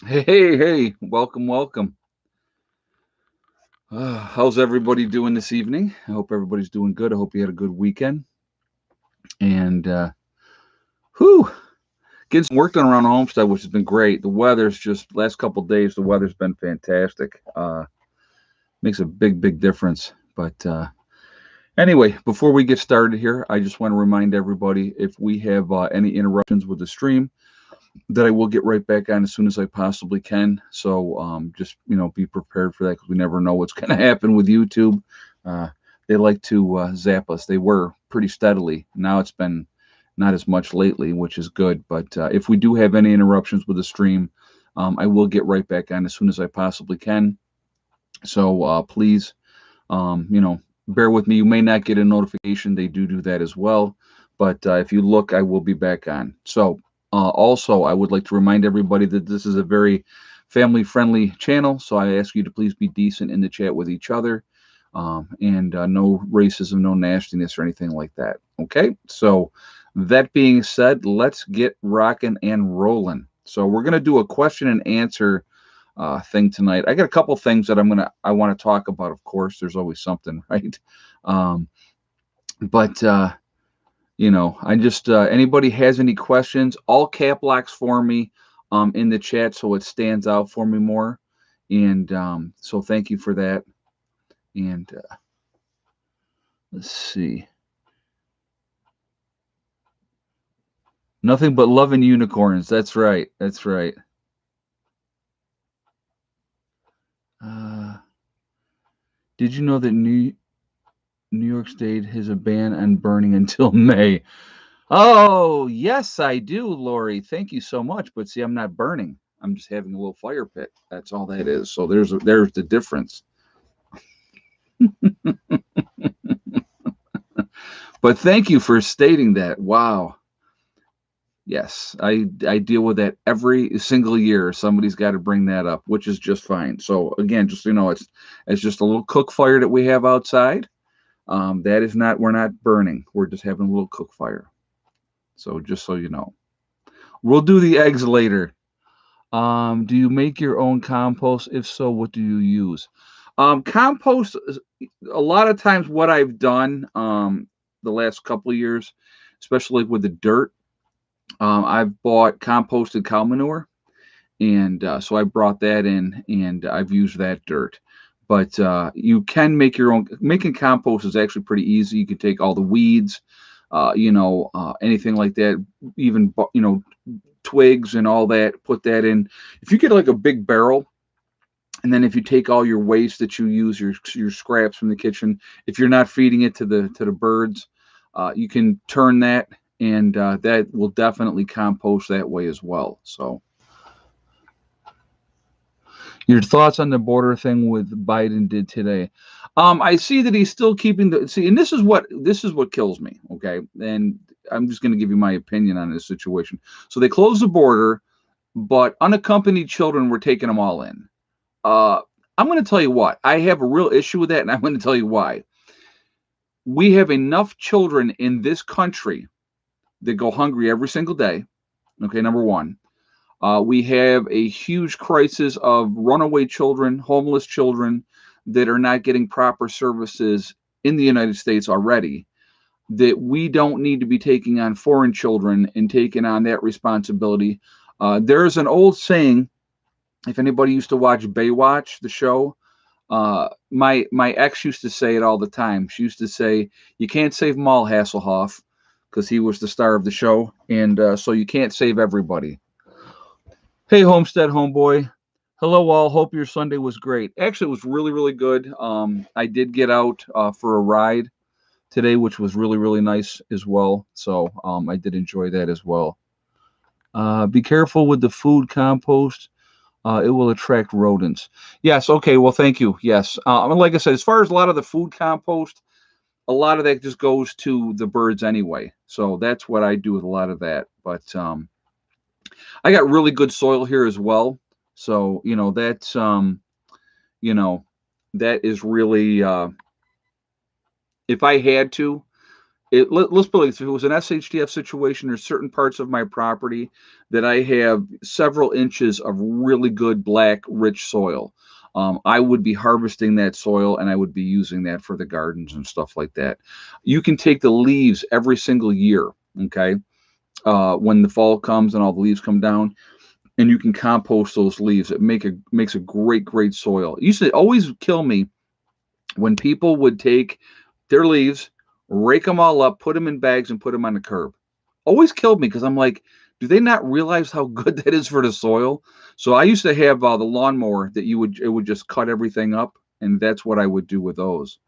Hey, welcome, welcome. How's everybody doing this evening? I hope everybody's doing good. I hope you had a good weekend. And, whew, getting some work done around the homestead, which has been great. The weather's just, last couple of days, the weather's been fantastic. Makes a big difference. But, anyway, before we get started here, I just want to remind everybody if we have any interruptions with the stream, that I will get right back on as soon as I possibly can. So just be prepared for that because we never know what's going to happen with YouTube. Uh, they like to zap us. They were pretty steadily. Now it's been not as much lately, which is good. But if we do have any interruptions with the stream, I will get right back on as soon as I possibly can. So please, bear with me. You may not get a notification. They do that as well. But if you look, I will be back on. So also, I would like to remind everybody that this is a very family-friendly channel. So I ask you to please be decent in the chat with each other, and no racism, no nastiness, or anything like that. Okay. So that being said, let's get rocking and rolling. So we're gonna do a question and answer thing tonight. I got a couple things that I want to talk about. Of course, there's always something, right? Um, but I just anybody has any questions, all cap locks for me in the chat so it stands out for me more. And so thank you for that. And let's see, nothing but love and unicorns. That's right. That's right. Uh, did you know that New York State has a ban on burning until May? Oh, yes, I do, Lori. Thank you so much. But see, I'm not burning. I'm just having a little fire pit. That's all that is. So there's the difference. But thank you for stating that. Wow. Yes, I deal with that every single year. Somebody's got to bring that up, which is just fine. So again, just it's just a little cook fire that we have outside. That is not we're not burning. We're just having a little cook fire. So just so you know, we'll do the eggs later. Do you make your own compost? If so, what do you use? Compost, a lot of times what I've done the last couple of years, especially with the dirt, I've bought composted cow manure. And so I brought that in and I've used that dirt. But you can make your own. Making compost is actually pretty easy. You can take all the weeds, anything like that, even, twigs and all that, put that in. If you get like a big barrel, and then if you take all your waste that you use, your scraps from the kitchen, if you're not feeding it to the birds, you can turn that, and that will definitely compost that way as well. So, your thoughts on the border thing with Biden did today? I see that he's still keeping the see, and this is what kills me. Okay, and I'm just going to give you my opinion on this situation. So they closed the border, but unaccompanied children were taking them all in. Uh, I'm going to tell you what, I have a real issue with that, and I'm going to tell you why. We have enough children in this country that go hungry every single day. Okay, number one. We have a huge crisis of runaway children, homeless children that are not getting proper services in the United States already. That we don't need to be taking on foreign children and taking on that responsibility. There's an old saying, if anybody used to watch Baywatch, the show, my ex used to say it all the time. She used to say, "You can't save Maul Hasselhoff," because he was the star of the show, and so you can't save everybody. Hey, Homestead Homeboy. Hello, all. Hope your Sunday was great. Actually, it was really good. I did get out for a ride today, which was really nice as well. So I did enjoy that as well. Be careful with the food compost. It will attract rodents. Yes. Okay. Well, thank you. Yes. Like I said, as far as a lot of the food compost, a lot of that just goes to the birds anyway. So that's what I do with a lot of that. But I got really good soil here as well. So, you know, that is really, if I had to, let's put it like this, if it was an SHTF situation, there's certain parts of my property that I have several inches of really good black rich soil. I would be harvesting that soil and I would be using that for the gardens and stuff like that. You can take the leaves every single year, okay? When the fall comes and all the leaves come down, and you can compost those leaves. It makes a great soil. It used to always kill me when people would take their leaves, rake them all up, put them in bags, and put them on the curb. Always killed me because I'm like, do they not realize how good that is for the soil? So I used to have the lawnmower that it would just cut everything up, and that's what I would do with those.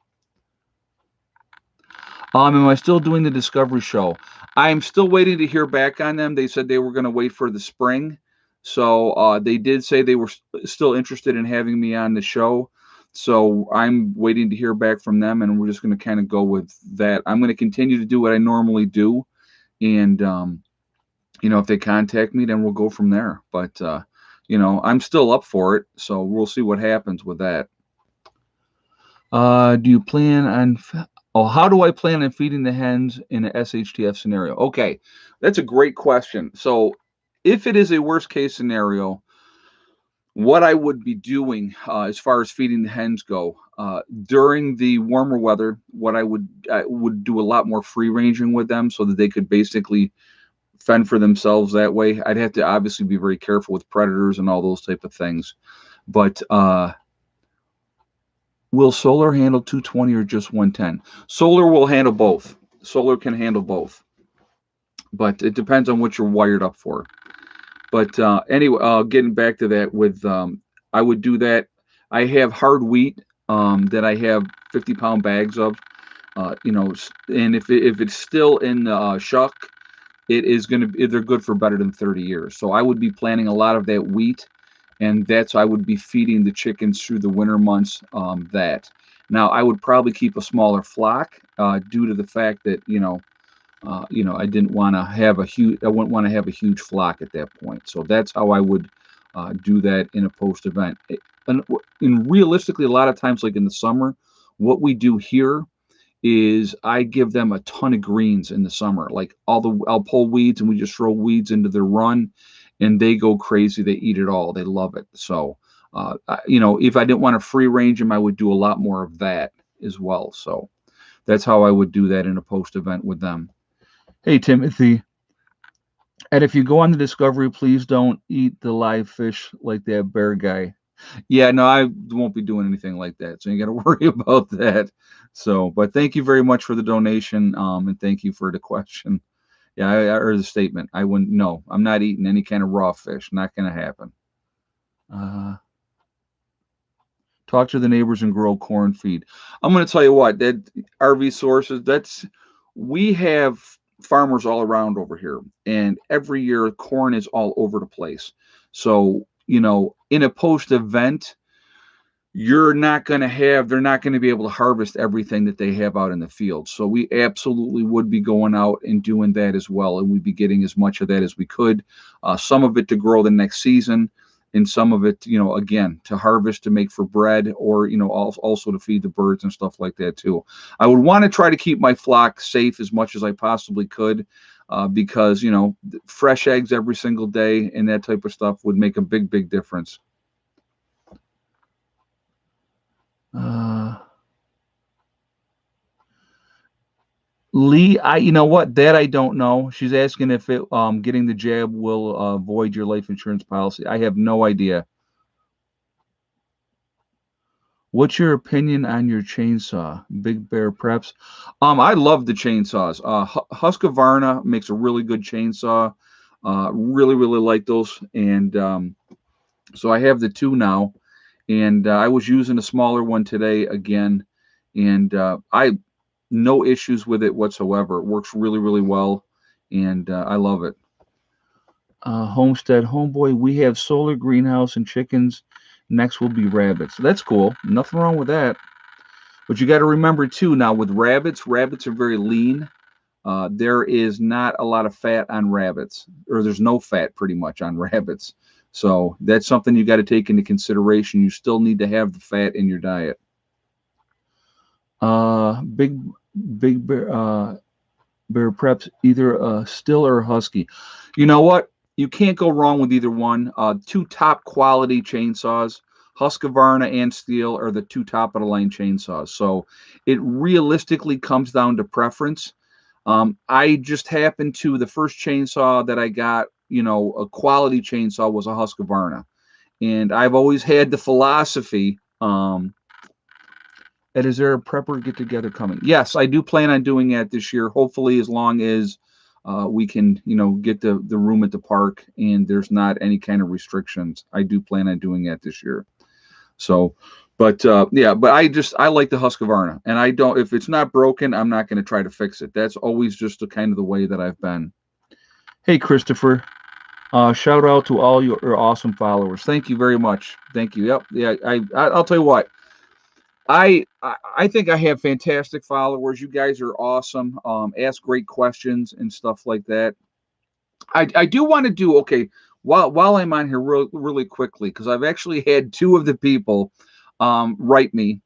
Am I still doing the Discovery Show? I'm still waiting to hear back on them. They said they were going to wait for the spring. So they did say they were still interested in having me on the show. So I'm waiting to hear back from them, and we're just going to kind of go with that. I'm going to continue to do what I normally do. And, if they contact me, then we'll go from there. But, I'm still up for it. So we'll see what happens with that. Do you plan on how do I plan on feeding the hens in a SHTF scenario? Okay, that's a great question. So, if it is a worst case scenario, what I would be doing as far as feeding the hens go during the warmer weather, what I would do a lot more free ranging with them so that they could basically fend for themselves that way. I'd have to obviously be very careful with predators and all those type of things, but will solar handle 220 or just 110? Solar will handle both. Solar can handle both, but it depends on what you're wired up for. But anyway, getting back to that, I would do that. I have hard wheat that I have 50-pound bags of, and if it's still in the shuck, they're good for better than 30 years. So I would be planting a lot of that wheat, and I would be feeding the chickens through the winter months. Now I would probably keep a smaller flock due to the fact that I didn't want to have I wouldn't want to have a huge flock at that point. So that's how I would do that in a post event. And realistically, a lot of times, like in the summer, what we do here is I give them a ton of greens in the summer. Like I'll pull weeds and we just throw weeds into their run, and they go crazy. They eat it all. They love it. So, if I didn't want to free range them, I would do a lot more of that as well. So that's how I would do that in a post event with them. Hey, Timothy. And if you go on the Discovery, please don't eat the live fish like that bear guy. Yeah, no, I won't be doing anything like that. So you got to worry about that. So, but thank you very much for the donation. And thank you for the question. Yeah, I heard the statement. I wouldn't, no, I'm not eating any kind of raw fish. Not going to happen. Talk to the neighbors and grow corn feed. I'm going to tell you what, that RV sources, we have farmers all around over here, and every year corn is all over the place. So, in a post event, they're not going to be able to harvest everything that they have out in the field. So we absolutely would be going out and doing that as well. And we'd be getting as much of that as we could, some of it to grow the next season, and some of it, again, to harvest, to make for bread, or, also to feed the birds and stuff like that too. I would want to try to keep my flock safe as much as I possibly could, because, fresh eggs every single day and that type of stuff would make a big difference. Lee, you know what? That I don't know. She's asking if getting the jab will void your life insurance policy. I have no idea. What's your opinion on your chainsaw, Big Bear Preps? I love the chainsaws. Husqvarna makes a really good chainsaw. Really like those, and so I have the two now. And I was using a smaller one today again, and I no issues with it whatsoever. It works really well, and I love it. Homestead Homeboy, we have solar greenhouse and chickens. Next will be rabbits. So that's cool. Nothing wrong with that. But you got to remember too, now with rabbits are very lean. There is not a lot of fat on rabbits, or there's no fat pretty much on rabbits. So that's something you got to take into consideration. You still need to have the fat in your diet. Big Bear, Bear preps either still or husky. You know what? You can't go wrong with either one. Two top quality chainsaws, Husqvarna and Steel, are the two top of the line chainsaws. So it realistically comes down to preference. I just happened to the first chainsaw that I got, a quality chainsaw was a Husqvarna, and I've always had the philosophy. And is there a prepper get together coming? Yes, I do plan on doing that this year. Hopefully, as long as we can, get the room at the park and there's not any kind of restrictions. I do plan on doing that this year. So, but yeah, but I like the Husqvarna, and I don't. If it's not broken, I'm not going to try to fix it. That's always just the kind of the way that I've been. Hey, Christopher. Shout out to all your awesome followers. Thank you very much. Thank you. Yep. Yeah. I'll tell you what. I think I have fantastic followers. You guys are awesome. Ask great questions and stuff like that. I do want to do okay while I'm on here really quickly, because I've actually had two of the people write me,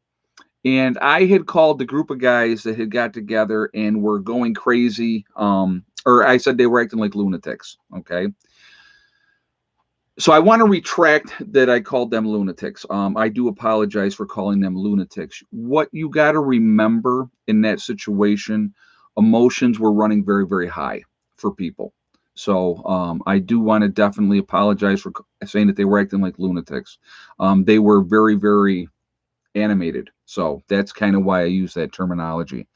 and I had called the group of guys that had got together and were going crazy. Or I said they were acting like lunatics. Okay. So I want to retract that I called them lunatics. I do apologize for calling them lunatics. What you got to remember in that situation, emotions were running very, very high for people. So I do want to definitely apologize for saying that they were acting like lunatics. They were very, very animated. So that's kind of why I use that terminology.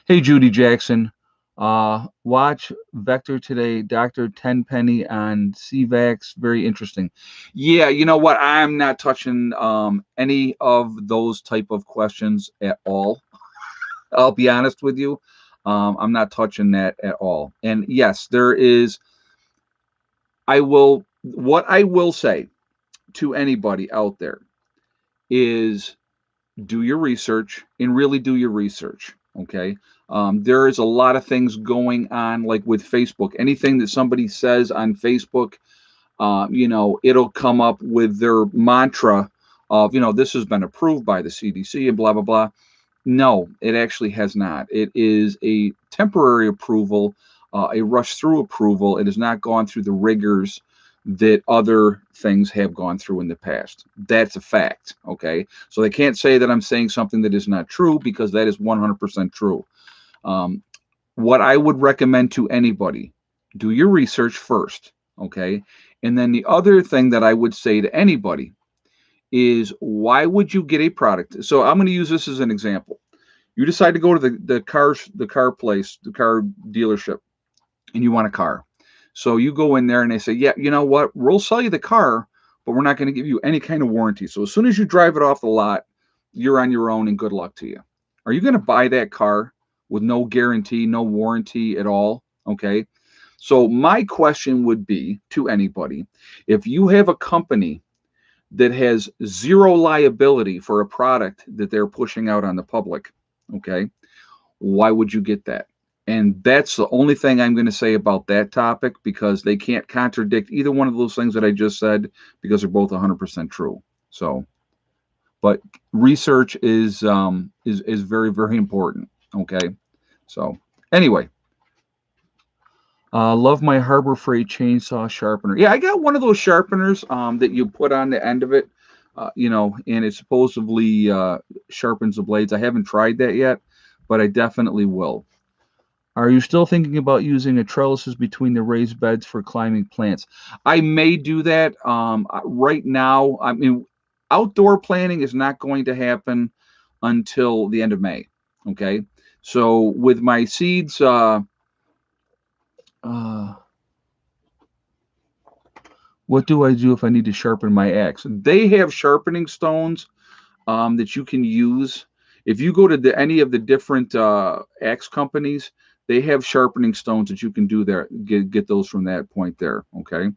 Hey, Judy Jackson. Watch Vector today, Dr. Tenpenny on CVAX. Very interesting. Yeah, you know what? I'm not touching any of those type of questions at all. I'll be honest with you. I'm not touching that at all. And yes, there is. What I will say to anybody out there is do your research and really do your research. Okay. There is a lot of things going on, like with Facebook. Anything that somebody says on Facebook, it'll come up with their mantra of, this has been approved by the CDC and blah, blah, blah. No, it actually has not. It is a temporary approval, a rush through approval. It has not gone through the rigors that other things have gone through in the past. That's a fact. Okay. So they can't say that I'm saying something that is not true, because that is 100% true. What I would recommend to anybody, do your research first. Okay. And then the other thing that I would say to anybody is, why would you get a product? So I'm going to use this as an example. You decide to go to the car place, the car dealership, and you want a car. So you go in there and they say, yeah, you know what? We'll sell you the car, but we're not going to give you any kind of warranty. So as soon as you drive it off the lot, you're on your own and good luck to you. Are you going to buy that car with no guarantee, no warranty at all? Okay. So my question would be to anybody, if you have a company that has zero liability for a product that they're pushing out on the public, okay, why would you get that? And that's the only thing I'm going to say about that topic, because they can't contradict either one of those things that I just said, because they're both 100% true. So, but research is very, very important. Okay. So anyway, love my Harbor Freight chainsaw sharpener. Yeah, I got one of those sharpeners that you put on the end of it, and it supposedly sharpens the blades. I haven't tried that yet, but I definitely will. Are you still thinking about using a trellises between the raised beds for climbing plants? I may do that. Right now, I mean, outdoor planting is not going to happen until the end of May. Okay. So with my seeds, what do I do if I need to sharpen my axe? They have sharpening stones that you can use. If you go to any of the different axe companies, they have sharpening stones that you can do there. Get those from that point there. Okay.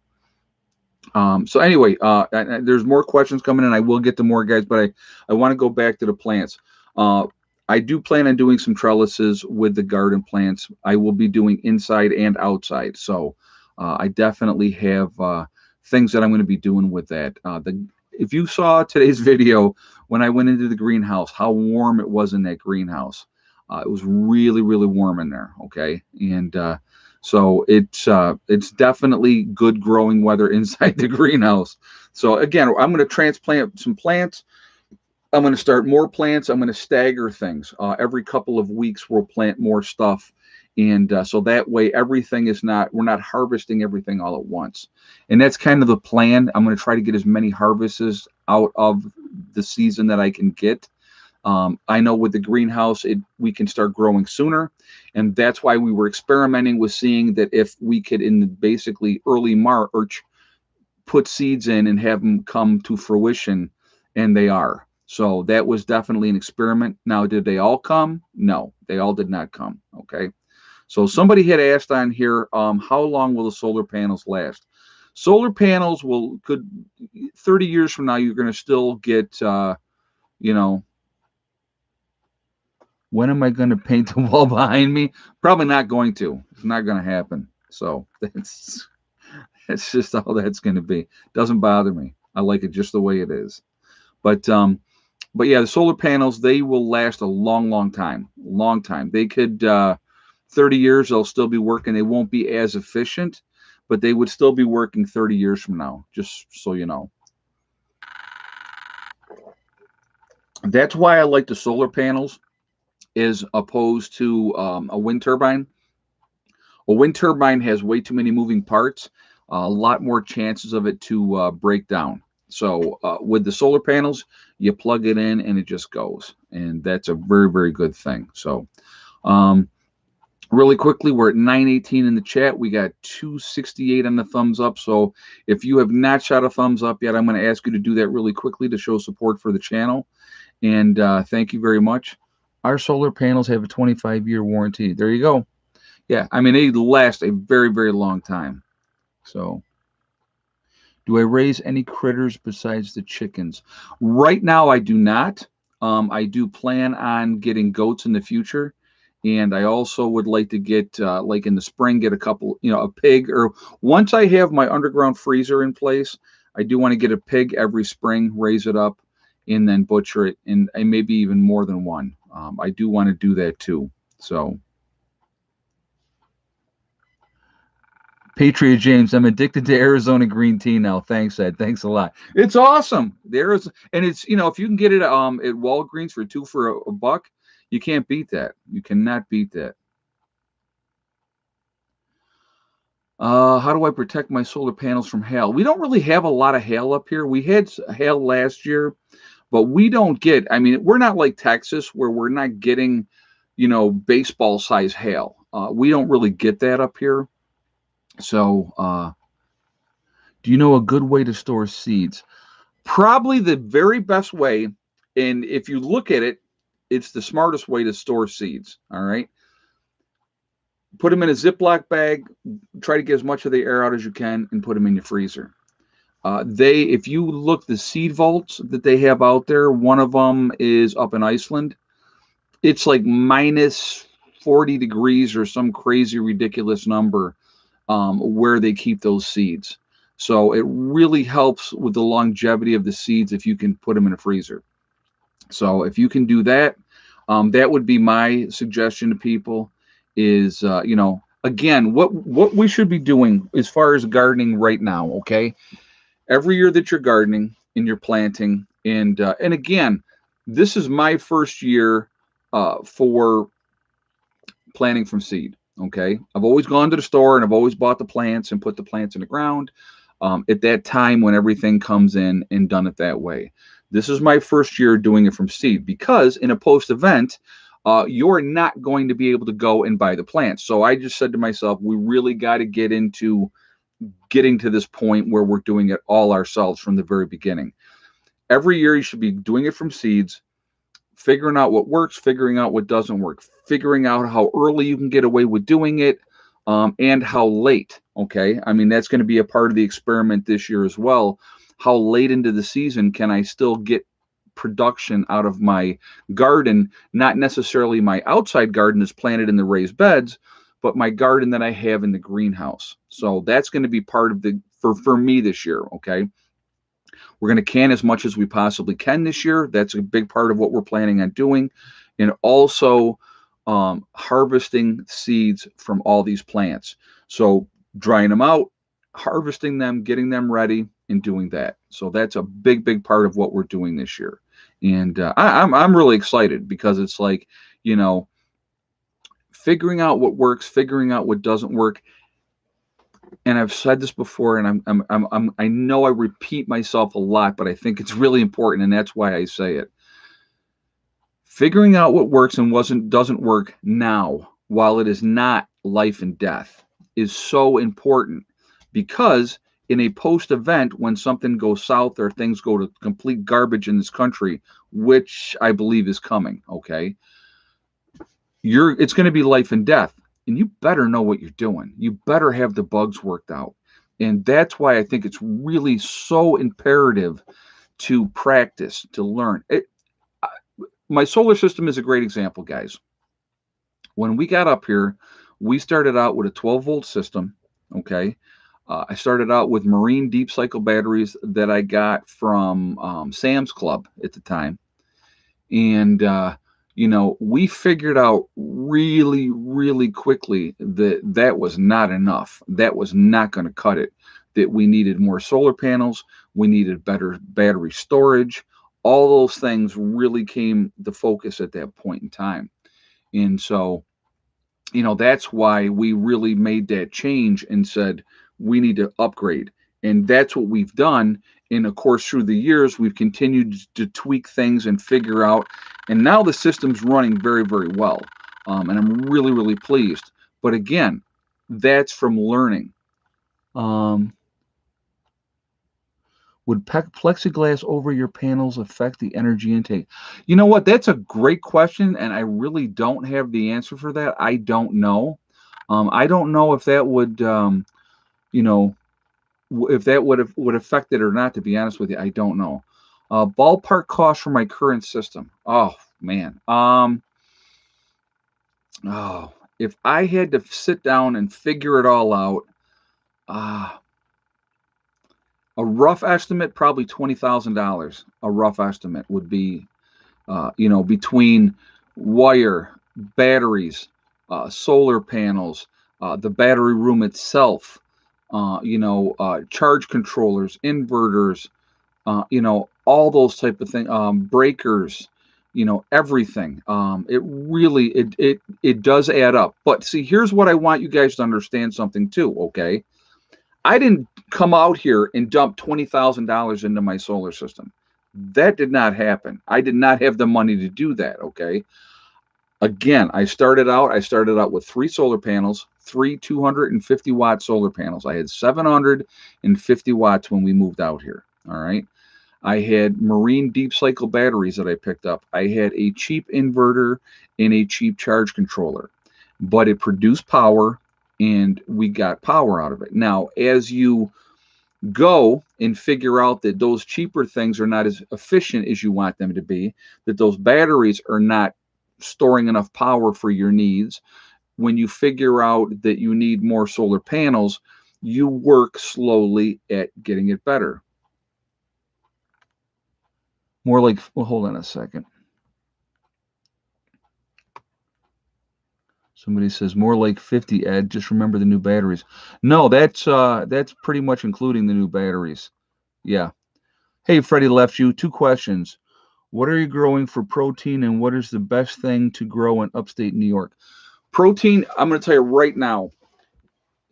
So anyway, there's more questions coming in. I will get to more, guys, but I want to go back to the plants. I do plan on doing some trellises with the garden plants. I will be doing inside and outside. So I definitely have things that I'm going to be doing with that. If you saw today's video when I went into the greenhouse, how warm it was in that greenhouse. It was really, really warm in there. Okay, and so it's definitely good growing weather inside the greenhouse. So again, I'm going to transplant some plants. I'm going to start more plants. I'm going to stagger things. Every couple of weeks, we'll plant more stuff. And so that way, everything is not, we're not harvesting everything all at once. And that's kind of the plan. I'm going to try to get as many harvests out of the season that I can get. I know with the greenhouse, we can start growing sooner. And that's why we were experimenting with seeing that if we could, in basically early March, put seeds in and have them come to fruition, and they are. So that was definitely an experiment. Now, did they all come? No, they all did not come. Okay. So somebody had asked on here, how long will the solar panels last? Solar panels could 30 years from now, you're going to still get, you know, when am I going to paint the wall behind me? Probably not going to. It's not going to happen. So that's just all that's going to be. Doesn't bother me. I like it just the way it is. But yeah, the solar panels, they will last a long, long time. Long time. They could 30 years, they'll still be working. They won't be as efficient, but they would still be working 30 years from now, just so you know. That's why I like the solar panels as opposed to a wind turbine. A wind turbine has way too many moving parts, a lot more chances of it to break down. So with the solar panels, you plug it in and it just goes. And that's a very, very good thing. So really quickly, we're at 918 in the chat. We got 268 on the thumbs up. So if you have not shot a thumbs up yet, I'm going to ask you to do that really quickly to show support for the channel. And thank you very much. Our solar panels have a 25-year warranty. There you go. Yeah, I mean, they last a very, very long time. So, do I raise any critters besides the chickens? Right now, I do not. I do plan on getting goats in the future. And I also would like to get, like in the spring, get a couple, a pig. Or once I have my underground freezer in place, I do want to get a pig every spring, raise it up, and then butcher it. And maybe even more than one. I do want to do that too. So. Patriot James, I'm addicted to Arizona green tea now. Thanks, Ed. Thanks a lot. It's awesome. And it's, if you can get it at Walgreens for $2 for a buck, you can't beat that. You cannot beat that. How do I protect my solar panels from hail? We don't really have a lot of hail up here. We had hail last year, but we don't get, we're not like Texas where we're not getting, baseball size hail. We don't really get that up here. So, do you know a good way to store seeds? Probably the very best way, and if you look at it, it's the smartest way to store seeds. All right. Put them in a Ziploc bag, try to get as much of the air out as you can, and put them in your freezer. If you look the seed vaults that they have out there, one of them is up in Iceland. It's like minus 40 degrees or some crazy, ridiculous number where they keep those seeds. So it really helps with the longevity of the seeds if you can put them in a freezer. So if you can do that, that would be my suggestion to people is, again, what we should be doing as far as gardening right now, okay? Every year that you're gardening and you're planting, and again, this is my first year for planting from seed. Okay, I've always gone to the store and I've always bought the plants and put the plants in the ground at that time when everything comes in and done it that way. This is my first year doing it from seed because in a post event, you're not going to be able to go and buy the plants. So I just said to myself, we really got to get into getting to this point where we're doing it all ourselves from the very beginning. Every year you should be doing it from seeds, figuring out what works, figuring out what doesn't work, figuring out how early you can get away with doing it, and how late, okay? That's going to be a part of the experiment this year as well. How late into the season can I still get production out of my garden, not necessarily my outside garden that's planted in the raised beds, but my garden that I have in the greenhouse. So that's going to be part of for me this year, okay? We're going to can as much as we possibly can this year. That's a big part of what we're planning on doing. And also, harvesting seeds from all these plants. So drying them out, harvesting them, getting them ready, and doing that. So that's a big, big part of what we're doing this year. And I'm really excited because it's like, you know, figuring out what works, figuring out what doesn't work. And I've said this before, and I know I repeat myself a lot, but I think it's really important, and that's why I say it. Figuring out what works and doesn't work now, while it is not life and death, is so important, because in a post event, when something goes south or things go to complete garbage in this country, which I believe is coming, okay, it's going to be life and death, and you better know what you're doing. You better have the bugs worked out. And that's why I think it's really so imperative to practice, to learn. My solar system is a great example, guys. When we got up here, we started out with a 12-volt system, okay? I started out with marine deep cycle batteries that I got from Sam's Club at the time. And, we figured out really, really quickly that that was not enough. That was not going to cut it. That we needed more solar panels. We needed better battery storage. All those things really came the focus at that point in time. And so, that's why we really made that change and said, we need to upgrade. And that's what we've done. And of course, through the years, we've continued to tweak things and figure out. And now the system's running very, very well. And I'm really, really pleased. But again, that's from learning. Would plexiglass over your panels affect the energy intake? You know what? That's a great question, and I really don't have the answer for that. I don't know. I don't know if that would, you know, if that would affect it or not. To be honest with you, I don't know. Ballpark cost for my current system. Oh man. Oh, if I had to sit down and figure it all out, a rough estimate, probably $20,000. A rough estimate would be, between wire, batteries, solar panels, the battery room itself, charge controllers, inverters, all those type of things, breakers, everything. It does add up. But see, here's what I want you guys to understand something too, okay? I didn't come out here and dump $20,000 into my solar system. That did not happen. I did not have the money to do that, okay? Again, I started out with 3 solar panels, 3 250-watt solar panels. I had 750 watts when we moved out here, all right? I had marine deep cycle batteries that I picked up. I had a cheap inverter and a cheap charge controller, but it produced power, and we got power out of it. Now, as you go and figure out that those cheaper things are not as efficient as you want them to be, that those batteries are not storing enough power for your needs, when you figure out that you need more solar panels, you work slowly at getting it better. More like, well, hold on a second. Somebody says more like 50, Ed. Just remember the new batteries. No, that's pretty much including the new batteries. Yeah. Hey, Freddie left you 2 questions. What are you growing for protein, and what is the best thing to grow in upstate New York? Protein, I'm going to tell you right now,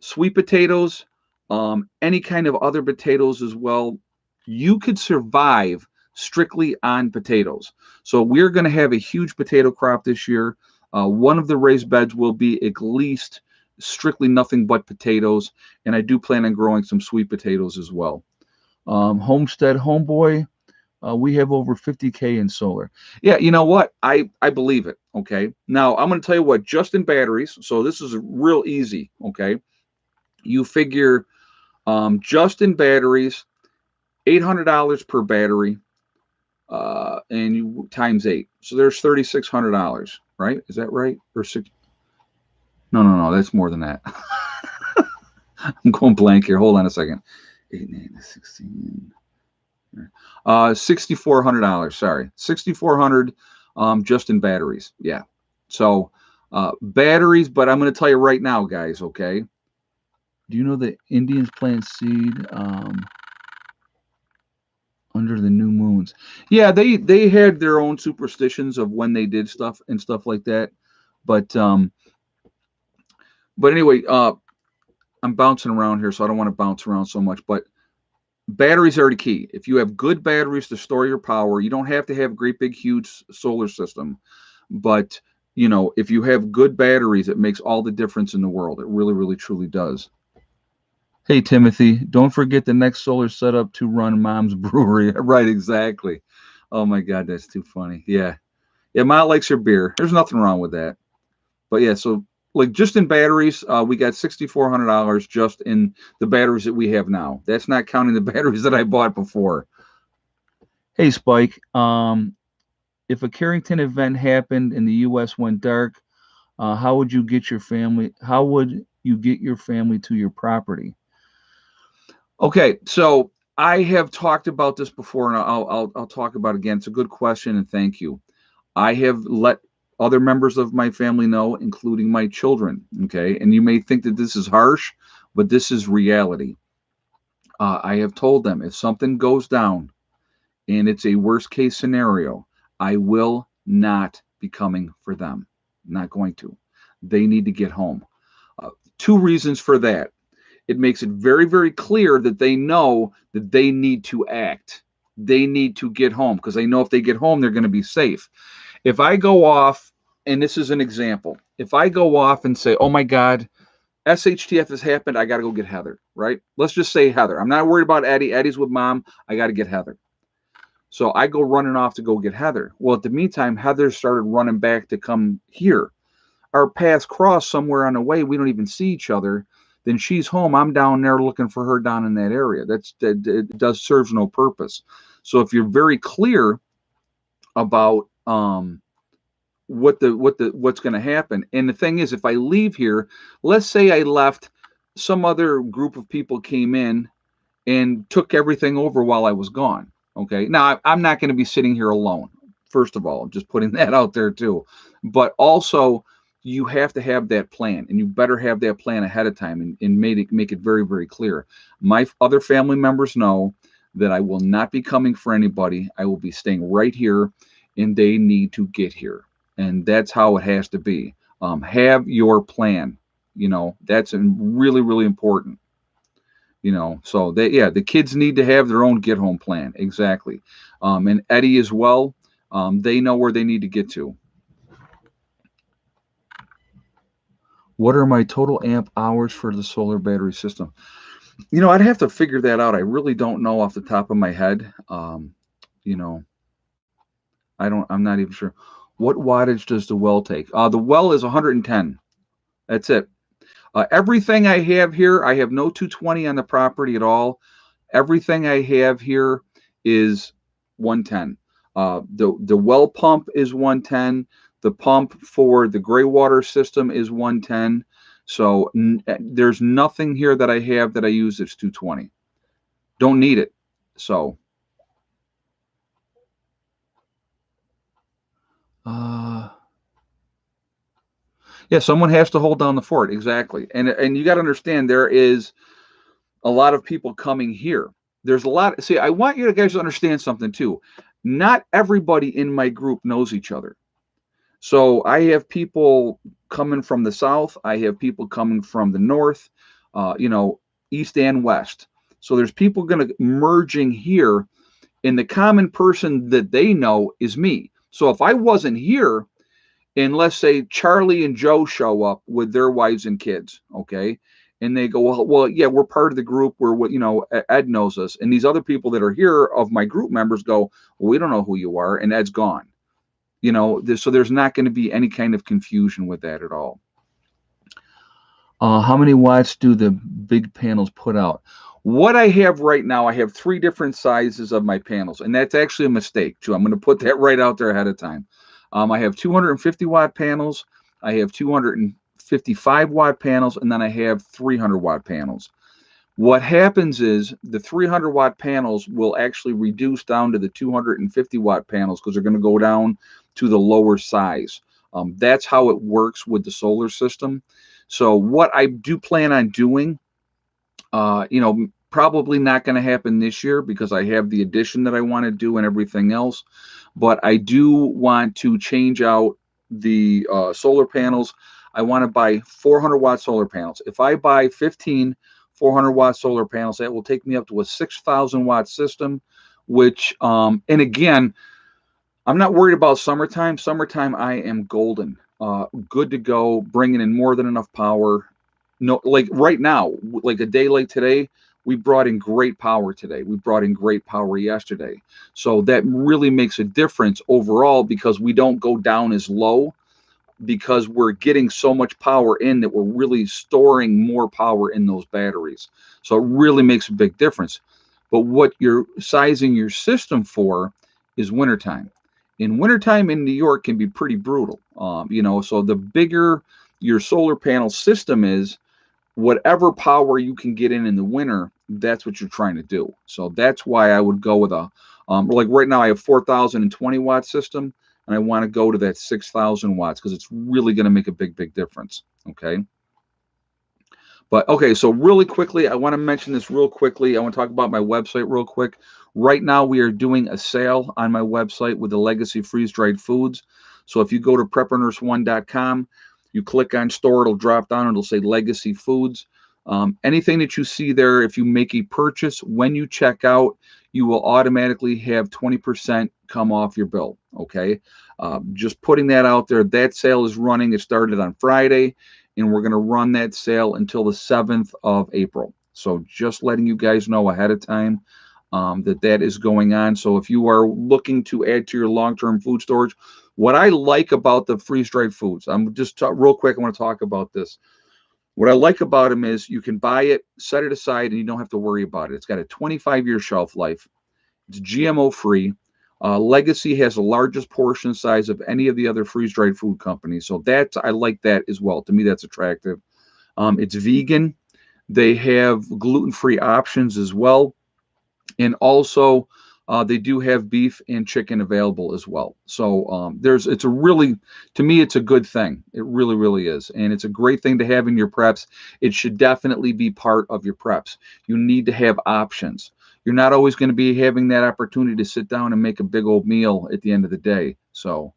sweet potatoes, any kind of other potatoes as well. You could survive strictly on potatoes. So we're going to have a huge potato crop this year. One of the raised beds will be at least strictly nothing but potatoes, and I do plan on growing some sweet potatoes as well. Homestead Homeboy, we have over 50K in solar. Yeah, you know what? I believe it. Okay. Now I'm going to tell you what, just in batteries. So this is real easy. Okay. You figure just in batteries, $800 per battery, and you times 8. So there's $3,600, right? Is that right? Or 6? No. That's more than that. I'm going blank here. Hold on a second. 8, 9, 16. $6,400. Sorry, $6,400 just in batteries. Yeah. So Batteries, but I'm going to tell you right now, guys, okay? Do you know that Indians plant seed under the new moons? Yeah, they had their own superstitions of when they did stuff and stuff like that. But anyway, I'm bouncing around here, so I don't want to bounce around so much. But batteries are the key. If you have good batteries to store your power, you don't have to have a great big huge solar system. But if you have good batteries, it makes all the difference in the world. It really, really, truly does. Hey Timothy, don't forget the next solar setup to run Mom's brewery. Right, exactly. Oh my God, that's too funny. Yeah, yeah. Mom likes her beer. There's nothing wrong with that. But yeah, so like just in batteries, we got $6,400 just in the batteries that we have now. That's not counting the batteries that I bought before. Hey Spike, if a Carrington event happened and the U.S. went dark, how would you get your family? How would you get your family to your property? Okay, so I have talked about this before, and I'll talk about it again. It's a good question, and thank you. I have let other members of my family know, including my children. Okay, and you may think that this is harsh, but this is reality. I have told them if something goes down and it's a worst case scenario, I will not be coming for them. Not going to. They need to get home. Two reasons for that. It makes it very, very clear that they know that they need to act. They need to get home because they know if they get home, they're going to be safe. If I go off, and this is an example, if I go off and say, oh my God, SHTF has happened, I got to go get Heather, right? Let's just say Heather. I'm not worried about Eddie. Eddie's with Mom. I got to get Heather. So I go running off to go get Heather. Well, at the meantime, Heather started running back to come here. Our paths cross somewhere on the way. We don't even see each other. Then she's home. I'm down there looking for her down in that area. That it does serves no purpose. So if you're very clear about what's going to happen, and the thing is, if I leave here, let's say I left, some other group of people came in and took everything over while I was gone. Okay, now I'm not going to be sitting here alone. First of all, I'm just putting that out there too. But also, you have to have that plan, and you better have that plan ahead of time and make it very, very clear. My other family members know that I will not be coming for anybody. I will be staying right here, and they need to get here. And that's how it has to be. Have your plan. That's really, really important. So the kids need to have their own get home plan. Exactly. And Eddie as well. They know where they need to get to. What are my total amp hours for the solar battery system? I'd have to figure that out. I really don't know off the top of my head. You know, I'm not even sure. What wattage does the well take? The well is 110. That's it. Everything I have here, I have no 220 on the property at all. Everything I have here is 110. The well pump is 110. The pump for the gray water system is 110. So there's nothing here that I have that I use that's 220. Don't need it. So yeah, someone has to hold down the fort. Exactly. And you got to understand there is a lot of people coming here. There's a lot. See, I want you guys to understand something too. Not everybody in my group knows each other. So I have people coming from the south. I have people coming from the north, east and west. So there's people going to merging here, and the common person that they know is me. So if I wasn't here, and let's say Charlie and Joe show up with their wives and kids, okay, and they go, well, yeah, we're part of the group. We're what Ed knows us, and these other people that are here of my group members go, well, we don't know who you are, and Ed's gone. So there's not going to be any kind of confusion with that at all. How many watts do the big panels put out? What I have right now, I have 3 different sizes of my panels, and that's actually a mistake, too. I'm going to put that right out there ahead of time. I have 250 watt panels, I have 255 watt panels, and then I have 300 watt panels. What happens is the 300 watt panels will actually reduce down to the 250 watt panels because they're going to go down to the lower size. That's how it works with the solar system. So what I do plan on doing, probably not going to happen this year because I have the addition that I want to do and everything else. But I do want to change out the solar panels. I want to buy 400-watt solar panels. If I buy 15 400-watt solar panels, that will take me up to a 6,000-watt system, which, and again, I'm not worried about summertime. Summertime, I am golden. Good to go, bringing in more than enough power. No, like right now, like a day like today, we brought in great power today. We brought in great power yesterday. So that really makes a difference overall because we don't go down as low because we're getting so much power in that we're really storing more power in those batteries. So it really makes a big difference. But what you're sizing your system for is wintertime. In wintertime in New York can be pretty brutal. So the bigger your solar panel system is, whatever power you can get in the winter, that's what you're trying to do. So that's why I would go with like right now I have 4,020-watt system, and I want to go to that 6,000 watts because it's really going to make a big difference. Okay. But okay, so really quickly, I want to mention this real quickly. I want to talk about my website real quick. Right now, we are doing a sale on my website with the Legacy freeze-dried foods. So if you go to preppernurse1.com, you click on store, it'll drop down, it'll say Legacy Foods. Anything that you see there, if you make a purchase, when you check out, you will automatically have 20% come off your bill. Okay. Just putting that out there. That sale is running. It started on Friday, and we're going to run that sale until the 7th of April. So just letting you guys know ahead of time that is going on. So if you are looking to add to your long-term food storage, what I like about the freeze-dried foods, I'm just real quick, I want to talk about this. What I like about them is you can buy it, set it aside, and you don't have to worry about it. It's got a 25-year shelf life. It's GMO-free. Legacy has the largest portion size of any of the other freeze-dried food companies. So I like that as well. To me, that's attractive. It's vegan. They have gluten-free options as well. And also, they do have beef and chicken available as well. So to me, it's a good thing. It really, really is. And it's a great thing to have in your preps. It should definitely be part of your preps. You need to have options. You're not always going to be having that opportunity to sit down and make a big old meal at the end of the day. So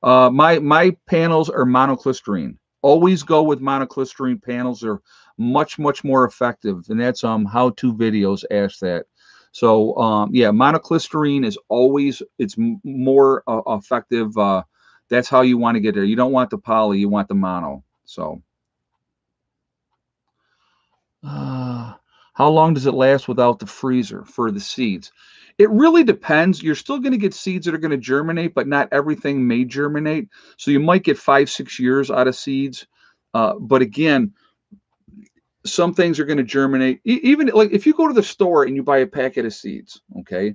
my panels are monoclysterine. Always go with monoclysterine panels. They're much more effective. And that's how-to videos ask that. So yeah, monoclysterine is always more effective. That's how you want to get there. You don't want the poly, you want the mono. So how long does it last without the freezer for the seeds? It really depends. You're still going to get seeds that are going to germinate, but not everything may germinate. So you might get 5-6 years out of seeds. But again, some things are going to germinate. Even like if you go to the store and you buy a packet of seeds, okay,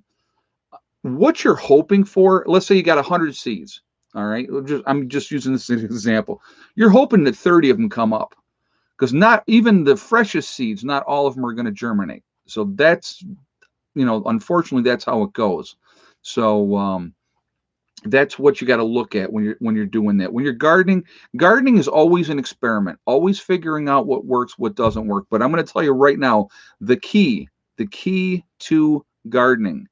what you're hoping for, let's say you got 100 seeds. All right. I'm just using this as an example. You're hoping that 30 of them come up because not even the freshest seeds, not all of them are going to germinate. So that's, unfortunately, that's how it goes. So that's what you got to look at when you're doing that. When you're gardening is always an experiment, always figuring out what works, what doesn't work. But I'm going to tell you right now, the key to gardening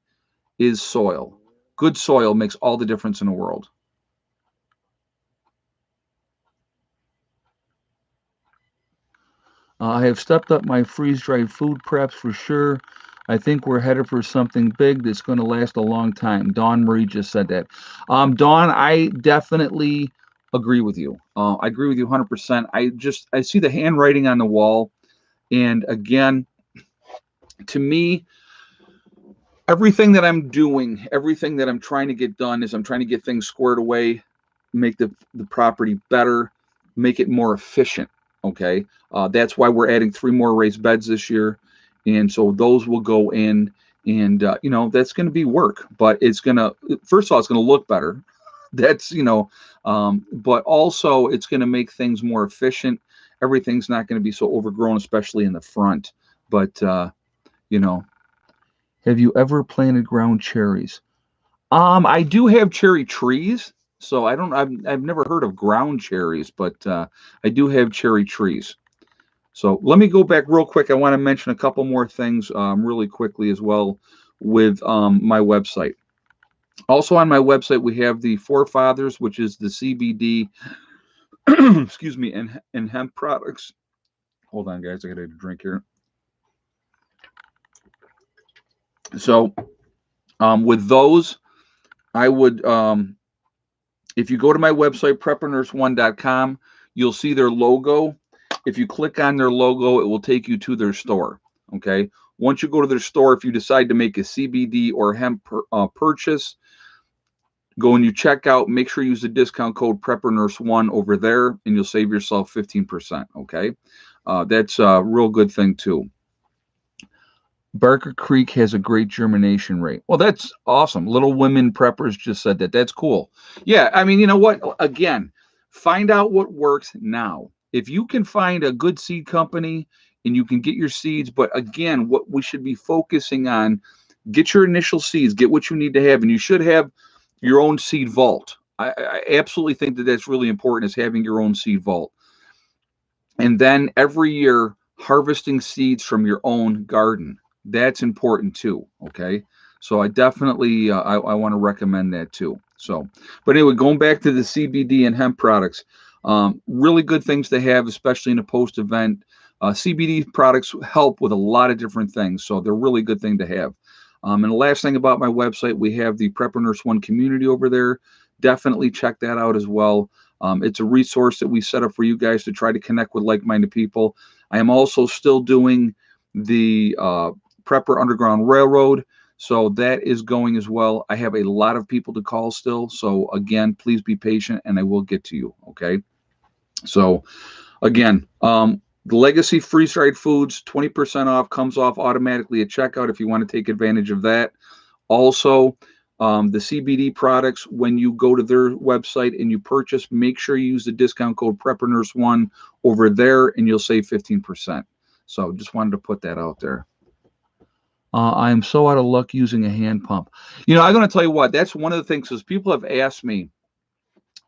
is soil. Good soil makes all the difference in the world. I have stepped up my freeze-dried food preps for sure. I think we're headed for something big that's going to last a long time. Dawn Marie just said that. Dawn, I definitely agree with you. I agree with you 100%. I see the handwriting on the wall. And again, to me, everything that I'm doing, everything that I'm trying to get done is I'm trying to get things squared away, make the property better, make it more efficient. Okay. That's why we're adding 3 more raised beds this year. And so those will go in, and, that's going to be work, but first of all, it's going to look better. That's, but also it's going to make things more efficient. Everything's not going to be so overgrown, especially in the front. But, have you ever planted ground cherries? I do have cherry trees. So I've never heard of ground cherries, but I do have cherry trees. So let me go back real quick. I want to mention a couple more things really quickly as well with my website. Also on my website, we have the Forefathers, which is the CBD, excuse me, and hemp products. Hold on, guys. I got a drink here. So with those, I would, if you go to my website, preppernurse1.com, you'll see their logo. If you click on their logo, it will take you to their store. Okay. Once you go to their store, if you decide to make a CBD or hemp purchase, go and you check out, make sure you use the discount code PrepperNurse1 over there, and you'll save yourself 15%. Okay. That's a real good thing too. Barker Creek has a great germination rate. Well, that's awesome. Little Women Preppers just said that. That's cool. Yeah, I mean, you know what? Again, find out what works now. If you can find a good seed company and you can get your seeds, but again, what we should be focusing on, get your initial seeds, get what you need to have, and you should have your own seed vault. I absolutely think that that's really important, is having your own seed vault. And then every year, harvesting seeds from your own garden. That's important too. Okay. So I definitely, I want to recommend that too. So, but anyway, going back to the CBD and hemp products, really good things to have, especially in a post event. CBD products help with a lot of different things. So they're a really good thing to have. And the last thing about my website, we have the Prepper Nurse One community over there. Definitely check that out as well. It's a resource that we set up for you guys to try to connect with like-minded people. I am also still doing the Prepper Underground Railroad, so that is going as well. I have a lot of people to call still, so again, please be patient, and I will get to you, okay? So again, the Legacy freeze-dried foods, 20% off, comes off automatically at checkout if you want to take advantage of that. Also, the CBD products, when you go to their website and you purchase, make sure you use the discount code PrepperNurse1 over there, and you'll save 15%. So just wanted to put that out there. I am so out of luck using a hand pump. You know, I'm going to tell you what, that's one of the things, is people have asked me,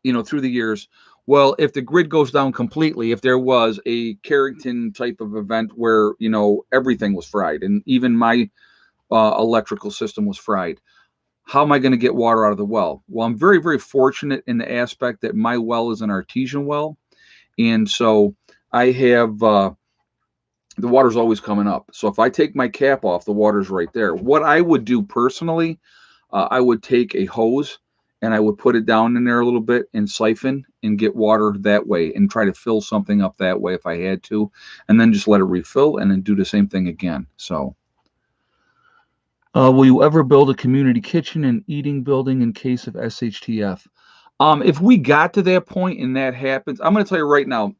you know, through the years, well, if the grid goes down completely, if there was a Carrington type of event where, you know, everything was fried and even my electrical system was fried, how am I going to get water out of the well? Well, I'm very, very fortunate in the aspect that my well is an artesian well. And so I have, the water's always coming up. So if I take my cap off, the water's right there. What I would do personally, I would take a hose and I would put it down in there a little bit and siphon and get water that way and try to fill something up that way if I had to, and then just let it refill and then do the same thing again. So will you ever build a community kitchen and eating building in case of SHTF? If we got to that point and that happens, I'm going to tell you right now,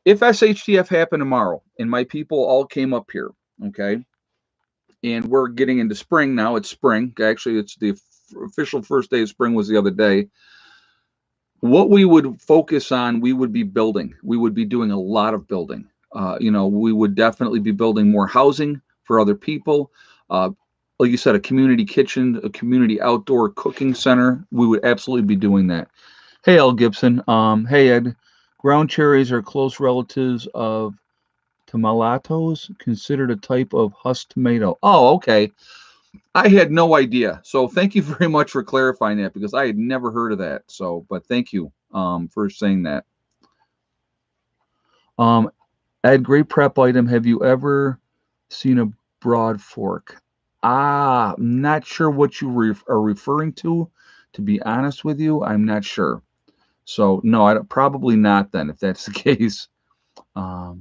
if SHTF happened tomorrow and my people all came up here, okay, and we're getting into spring now, it's spring. Actually, it's the official first day of spring was the other day. What we would focus on, we would be building. We would be doing a lot of building. You know, we would definitely be building more housing for other people. Like you said, a community kitchen, a community outdoor cooking center. We would absolutely be doing that. Hey, L. Gibson. Hey, Ed. Ground cherries are close relatives of tomalatos, considered a type of husk tomato. Oh, okay. I had no idea. So thank you very much for clarifying that, because I had never heard of that. So, but thank you for saying that. Ed, great prep item. Have you ever seen a broad fork? I'm not sure what you are referring to be honest with you. I'm not sure. So no, probably not then, if that's the case. Yeah,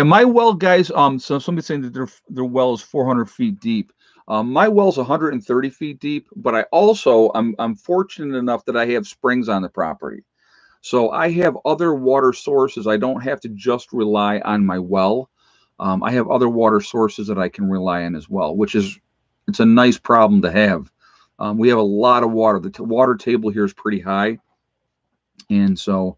my well, guys. So somebody's saying that their well is 400 feet deep. My well's 130 feet deep, but I'm fortunate enough that I have springs on the property, so I have other water sources. I don't have to just rely on my well. I have other water sources that I can rely on as well, which is, it's a nice problem to have. We have a lot of water. The water table here is pretty high, and so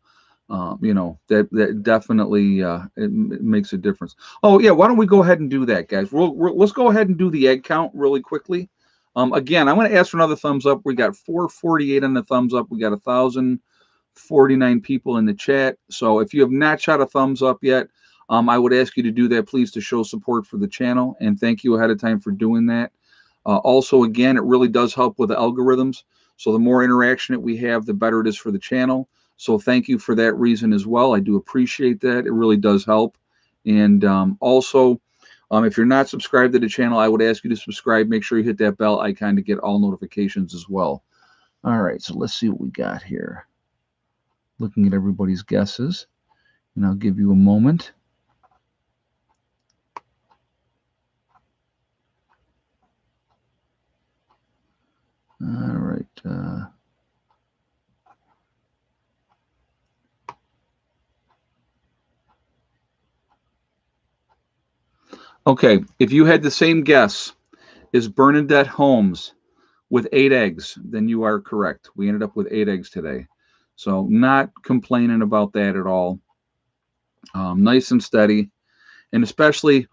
you know, that definitely it makes a difference. Oh yeah, why don't we go ahead and do that, guys? Let's go ahead and do the egg count really quickly. Again, I'm going to ask for another thumbs up. We got 448 on the thumbs up. We got 1,049 people in the chat. So if you have not shot a thumbs up yet, I would ask you to do that, please, to show support for the channel. And thank you ahead of time for doing that. Also, again, it really does help with the algorithms. So the more interaction that we have, the better it is for the channel. So thank you for that reason as well. I do appreciate that. It really does help. And also, if you're not subscribed to the channel, I would ask you to subscribe. Make sure you hit that bell icon to get all notifications as well. All right, so let's see what we got here. Looking at everybody's guesses, and I'll give you a moment. All right. Okay, if you had the same guess as Bernadette Holmes with 8 eggs, then you are correct. We ended up with 8 eggs today. So not complaining about that at all. Nice and steady. And especially,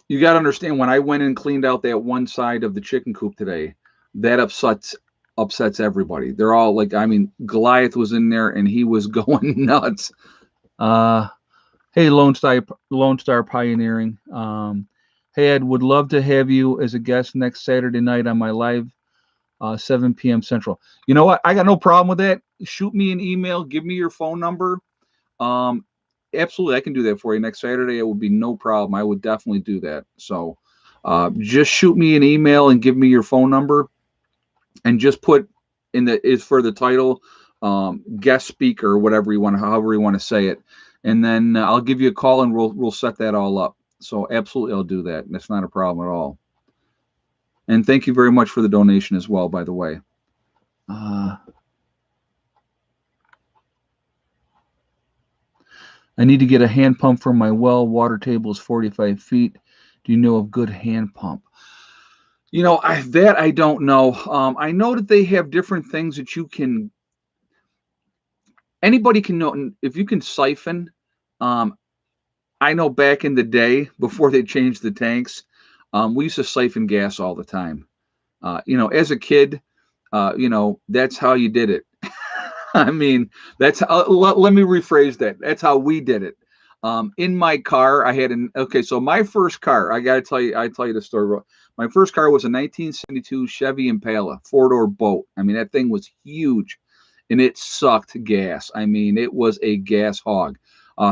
you got to understand, when I went and cleaned out that one side of the chicken coop today, that upsets everybody. They're all like, I mean, Goliath was in there and he was going nuts. Hey, Lone Star Pioneering. Hey, Ed, would love to have you as a guest next Saturday night on my live 7 p.m. Central. You know what? I got no problem with that. Shoot me an email. Give me your phone number. Absolutely, I can do that for you next Saturday. It would be no problem. I would definitely do that. So just shoot me an email and give me your phone number, and just put in for the title guest speaker, or whatever you want, however you want to say it, and then I'll give you a call and we'll set that all up. So absolutely, I'll do that. That's not a problem at all. And thank you very much for the donation as well, by the way. I need to get a hand pump for my well. Water table is 45 feet. Do you know of good hand pump? You know, I don't know. I know that they have different things that you can, anybody can know. If you can siphon, I know back in the day, before they changed the tanks, we used to siphon gas all the time. You know, as a kid, you know, that's how you did it. I mean, that's let me rephrase that. That's how we did it. In my car, I had so my first car, I tell you the story. My first car was a 1972 Chevy Impala 4-door boat. I mean, that thing was huge, and it sucked gas. I mean, it was a gas hog.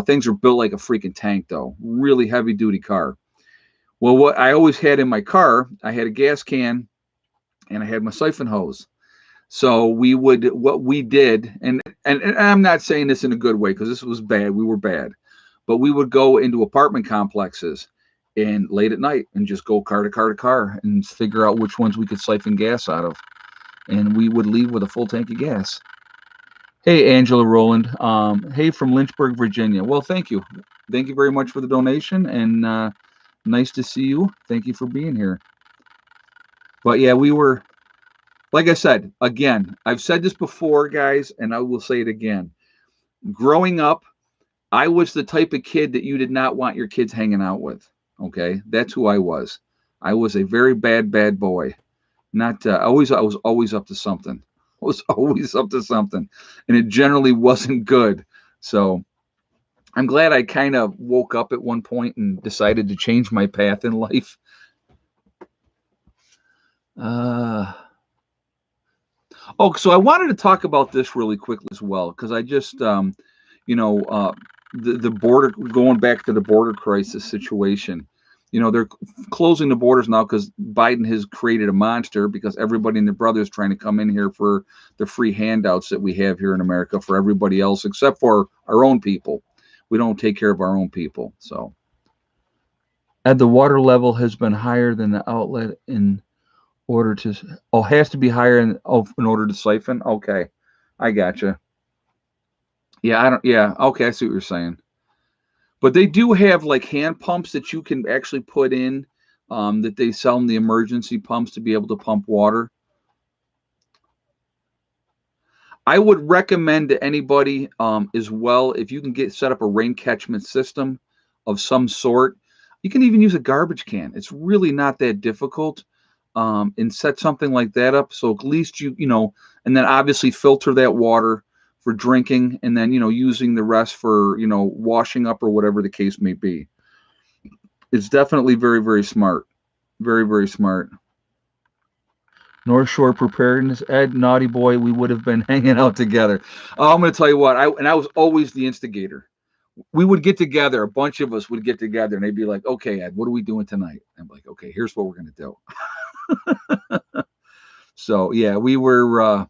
Things were built like a freaking tank, though. Really heavy duty car. Well, what I always had in my car, I had a gas can, and I had my siphon hose. So what we did, and I'm not saying this in a good way, because this was bad. We were bad, but we would go into apartment complexes and late at night and just go car to car to car and figure out which ones we could siphon gas out of, and we would leave with a full tank of gas. Hey, Angela Rowland. Hey, from Lynchburg, Virginia. Well, thank you very much for the donation, and nice to see you. Thank you for being here. But yeah, we were. Like I said, again, I've said this before, guys, and I will say it again. Growing up, I was the type of kid that you did not want your kids hanging out with. Okay, that's who I was. I was a very bad boy. Not I was always up to something. I was always up to something, and it generally wasn't good. So I'm glad I kind of woke up at one point and decided to change my path in life. Oh, so I wanted to talk about this really quickly as well, because I just, you know, the border, going back to the border crisis situation, you know, they're closing the borders now because Biden has created a monster, because everybody and their brother is trying to come in here for the free handouts that we have here in America for everybody else, except for our own people. We don't take care of our own people. So, and the water level has been higher than the outlet in order to, has to be higher in order to siphon. Okay, I gotcha. Yeah, okay, I see what you're saying. But they do have like hand pumps that you can actually put in, that they sell in the emergency pumps to be able to pump water. I would recommend to anybody as well, if you can set up a rain catchment system of some sort. You can even use a garbage can. It's really not that difficult. and set something like that up. So at least and then obviously filter that water for drinking, and then, using the rest for, washing up or whatever the case may be. It's definitely very, very smart. Very, very smart. North Shore preparedness, Ed, naughty boy, we would have been hanging out together. I'm going to tell you what, I was always the instigator. We would get together, a bunch of us would get together, and they'd be like, okay, Ed, what are we doing tonight? I'm like, okay, here's what we're going to do. So yeah, we were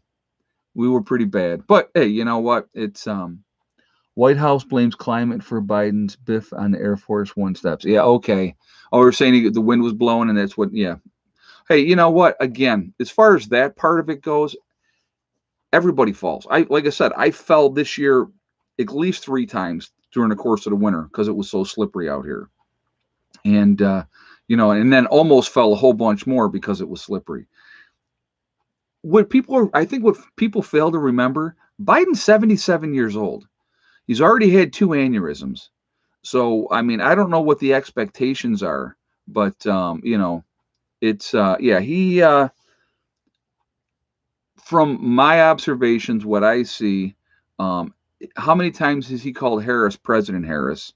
pretty bad. But hey, you know what? It's White House blames climate for Biden's biff on Air Force One steps. Yeah, okay. Oh, we're saying the wind was blowing, and that's what. Yeah. Hey, you know what? Again, as far as that part of it goes, everybody falls. Like I said, I fell this year at least 3 times during the course of the winter because it was so slippery out here, and and then almost fell a whole bunch more because it was slippery. What people fail to remember, Biden's 77 years old. He's already had 2 aneurysms. So, I mean, I don't know what the expectations are, but, it's, he, from my observations, what I see, how many times has he called Harris President Harris?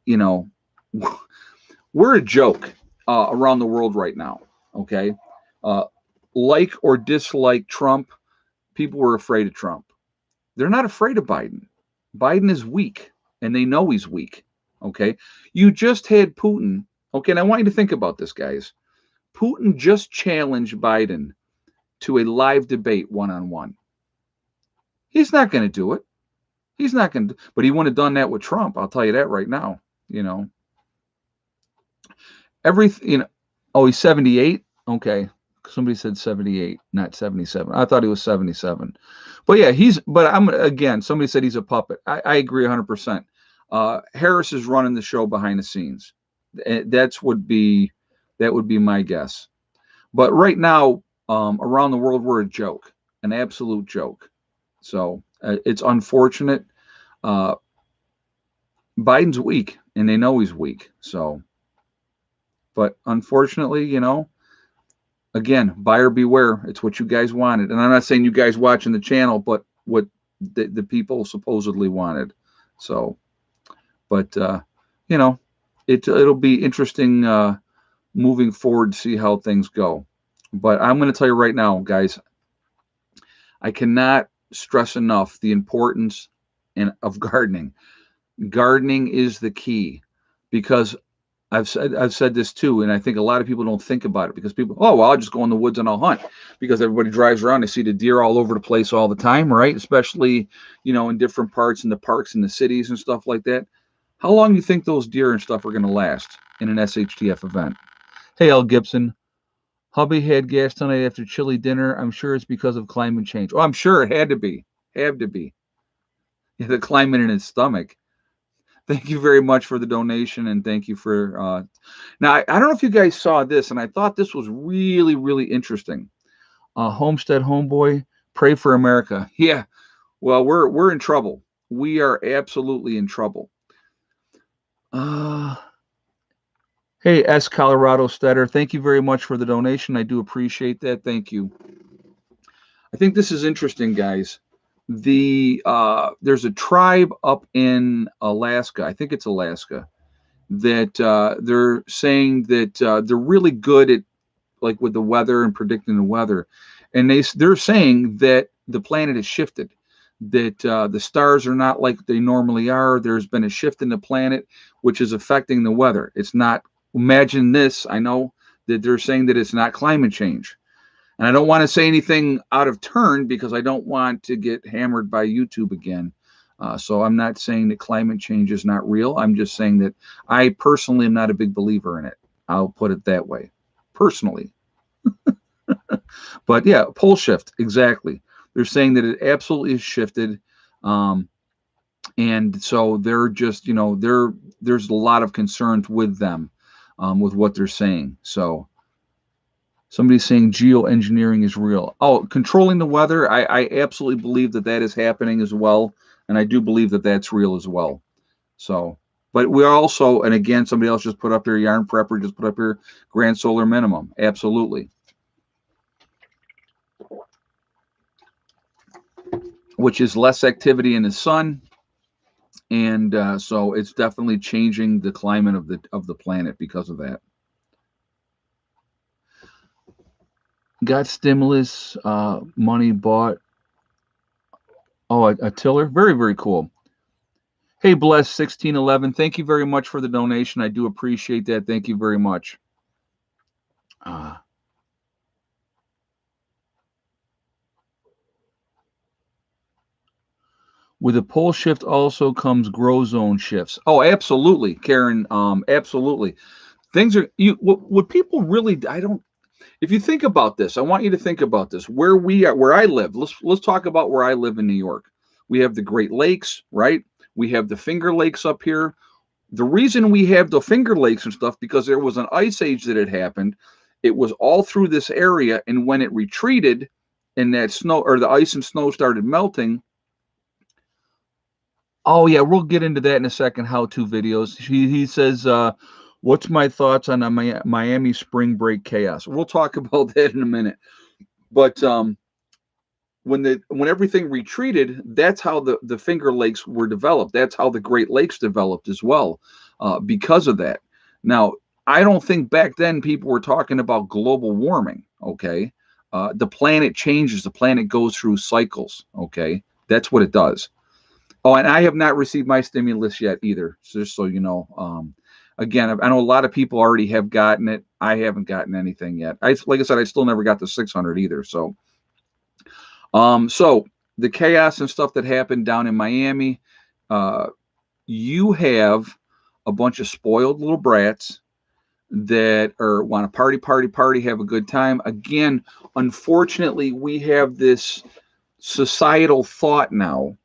You know, we're a joke around the world right now, okay? Like or dislike Trump, people were afraid of Trump. They're not afraid of Biden. Biden is weak, and they know he's weak. Okay. You just had Putin. Okay. And I want you to think about this, guys. Putin just challenged Biden to a live debate one-on-one. He's not going to do it. He's not going to, but he wouldn't have done that with Trump. I'll tell you that right now. Everything, oh, he's 78. Okay. Somebody said 78, not 77. I thought he was 77. But yeah, somebody said he's a puppet. I agree 100%. Harris is running the show behind the scenes. That would be my guess. But right now, around the world, we're a joke, an absolute joke. So it's unfortunate. Biden's weak, and they know he's weak. So, but unfortunately, again, buyer beware. It's what you guys wanted. And I'm not saying you guys watching the channel, but what the people supposedly wanted. So, but, it'll be interesting moving forward to see how things go. But I'm going to tell you right now, guys, I cannot stress enough the importance of gardening. Gardening is the key, because I've said this too, and I think a lot of people don't think about it, because people, oh, well, I'll just go in the woods and I'll hunt, because everybody drives around, they see the deer all over the place all the time, right? Especially, in different parts, in the parks, in the cities and stuff like that. How long do you think those deer and stuff are going to last in an SHTF event? Hey, L. Gibson, hubby had gas tonight after chili dinner. I'm sure it's because of climate change. Oh, I'm sure it had to be. Had to be. Yeah, the climate in his stomach. Thank you very much for the donation, and thank you for now. I don't know if you guys saw this, and I thought this was really, really interesting. Homestead Homeboy, pray for America. Yeah, well, we're in trouble. We are absolutely in trouble. Hey, S. Colorado Stetter, thank you very much for the donation. I do appreciate that. Thank you. I think this is interesting, guys. There's a tribe up in Alaska, I think it's Alaska, that they're saying that they're really good at, like, with the weather and predicting the weather, and they're saying that the planet has shifted, that the stars are not like they normally are. There's been a shift in the planet, which is affecting the weather. It's not, imagine this, I know that they're saying that it's not climate change. And I don't want to say anything out of turn, because I don't want to get hammered by YouTube again. So I'm not saying that climate change is not real. I'm just saying that I personally am not a big believer in it. I'll put it that way, personally. But yeah, pole shift, exactly. They're saying that it absolutely has shifted. And so they're just, there's a lot of concerns with them, with what they're saying. So somebody's saying geoengineering is real. Oh, controlling the weather. I absolutely believe that is happening as well. And I do believe that that's real as well. So, but we also, and again, somebody else just put up here, Yarn Prepper just put up here, grand solar minimum. Absolutely. which is less activity in the sun, and so it's definitely changing the climate of the planet because of that. Got stimulus money, bought a tiller. Very, very cool. Hey, bless 1611. Thank you very much for the donation. I do appreciate that. Thank you very much. With a pole shift also comes grow zone shifts. Oh, absolutely, Karen. Absolutely. Things are what people really, I don't, if you think about this, I want you to think about this. Where we are, where I live. Let's talk about where I live in New York. We have the Great Lakes, right? We have the Finger Lakes up here. The reason we have the Finger Lakes and stuff, because there was an ice age that had happened. It was all through this area, and when it retreated and that snow or the ice and snow started melting. Oh yeah, we'll get into that in a second. How-to videos. He says, "What's my thoughts on a Miami spring break chaos?" We'll talk about that in a minute. But when everything retreated, that's how the Finger Lakes were developed. That's how the Great Lakes developed as well, because of that. Now, I don't think back then people were talking about global warming. Okay, the planet changes. The planet goes through cycles. Okay, that's what it does. Oh, and I have not received my stimulus yet either. Just so you know. Again, I know a lot of people already have gotten it. I haven't gotten anything yet. Like I said, I still never got the 600 either. So the chaos and stuff that happened down in Miami, uh, you have a bunch of spoiled little brats that are want to party, have a good time. Again, unfortunately, we have this societal thought now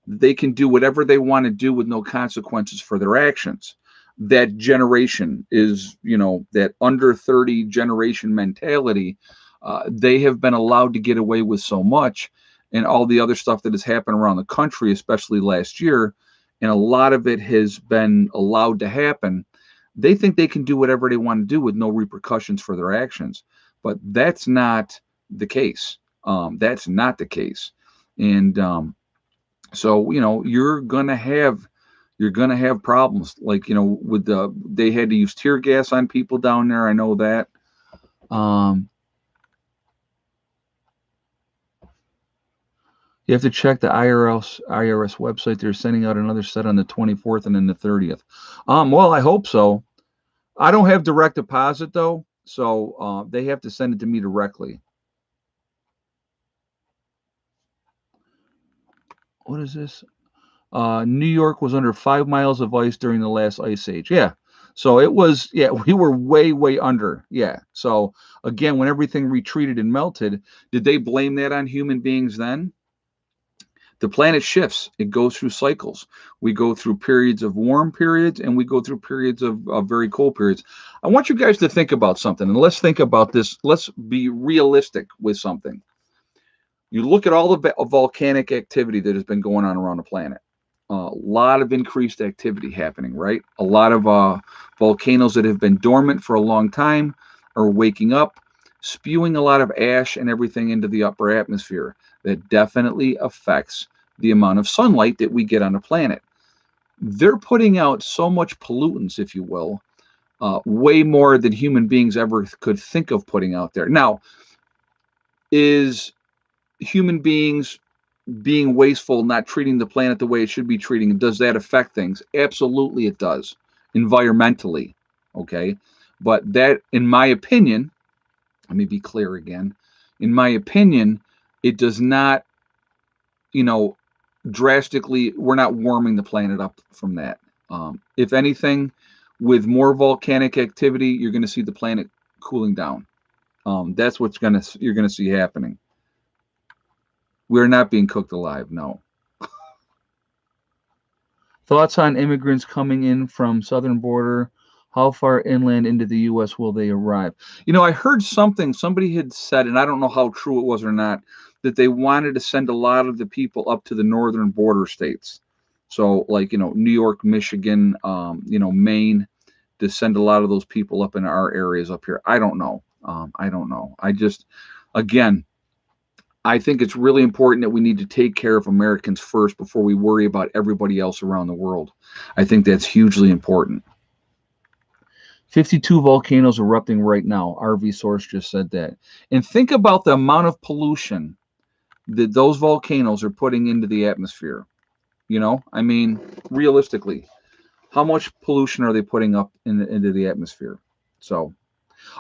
they can do whatever they want to do with no consequences for their actions. That generation is, that under 30 generation mentality. They have been allowed to get away with so much, and all the other stuff that has happened around the country, especially last year, and a lot of it has been allowed to happen. They think they can do whatever they want to do with no repercussions for their actions, but that's not the case. That's not the case, and so you're gonna have problems like with they had to use tear gas on people down there. I know that. Um, you have to check the IRS website. They're sending out another set on the 24th and then the 30th. Well, I hope so. I don't have direct deposit though, so they have to send it to me directly. What is this? New York was under 5 miles of ice during the last ice age. Yeah. So it was, yeah, we were way, way under. Yeah. So again, when everything retreated and melted, did they blame that on human beings then? The planet shifts, it goes through cycles. We go through periods of warm periods and we go through periods of very cold periods. I want you guys to think about something, and let's think about this. Let's be realistic with something. You look at all the volcanic activity that has been going on around the planet. A lot of increased activity happening, right? A lot of volcanoes that have been dormant for a long time are waking up, spewing a lot of ash and everything into the upper atmosphere. That definitely affects the amount of sunlight that we get on the planet. They're putting out so much pollutants, if you will, way more than human beings ever could think of putting out there. Now, is human beings being wasteful, not treating the planet the way it should be treating, does that affect things? Absolutely, it does, environmentally. Okay. But that, in my opinion, let me be clear again. In my opinion, it does not, you know, drastically, we're not warming the planet up from that. If anything, with more volcanic activity, you're going to see the planet cooling down. That's what's you're going to see happening. We're not being cooked alive. No. Thoughts on immigrants coming in from southern border? How far inland into the U.S. will they arrive? I heard somebody had said, and I don't know how true it was or not, that they wanted to send a lot of the people up to the northern border states. So, like, New York, Michigan, Maine, to send a lot of those people up in our areas up here. I don't know. I don't know. Again, I think it's really important that we need to take care of Americans first before we worry about everybody else around the world. I think that's hugely important. 52 volcanoes erupting right now. RV Source just said that. And think about the amount of pollution that those volcanoes are putting into the atmosphere. I mean, realistically, how much pollution are they putting up into the atmosphere? So,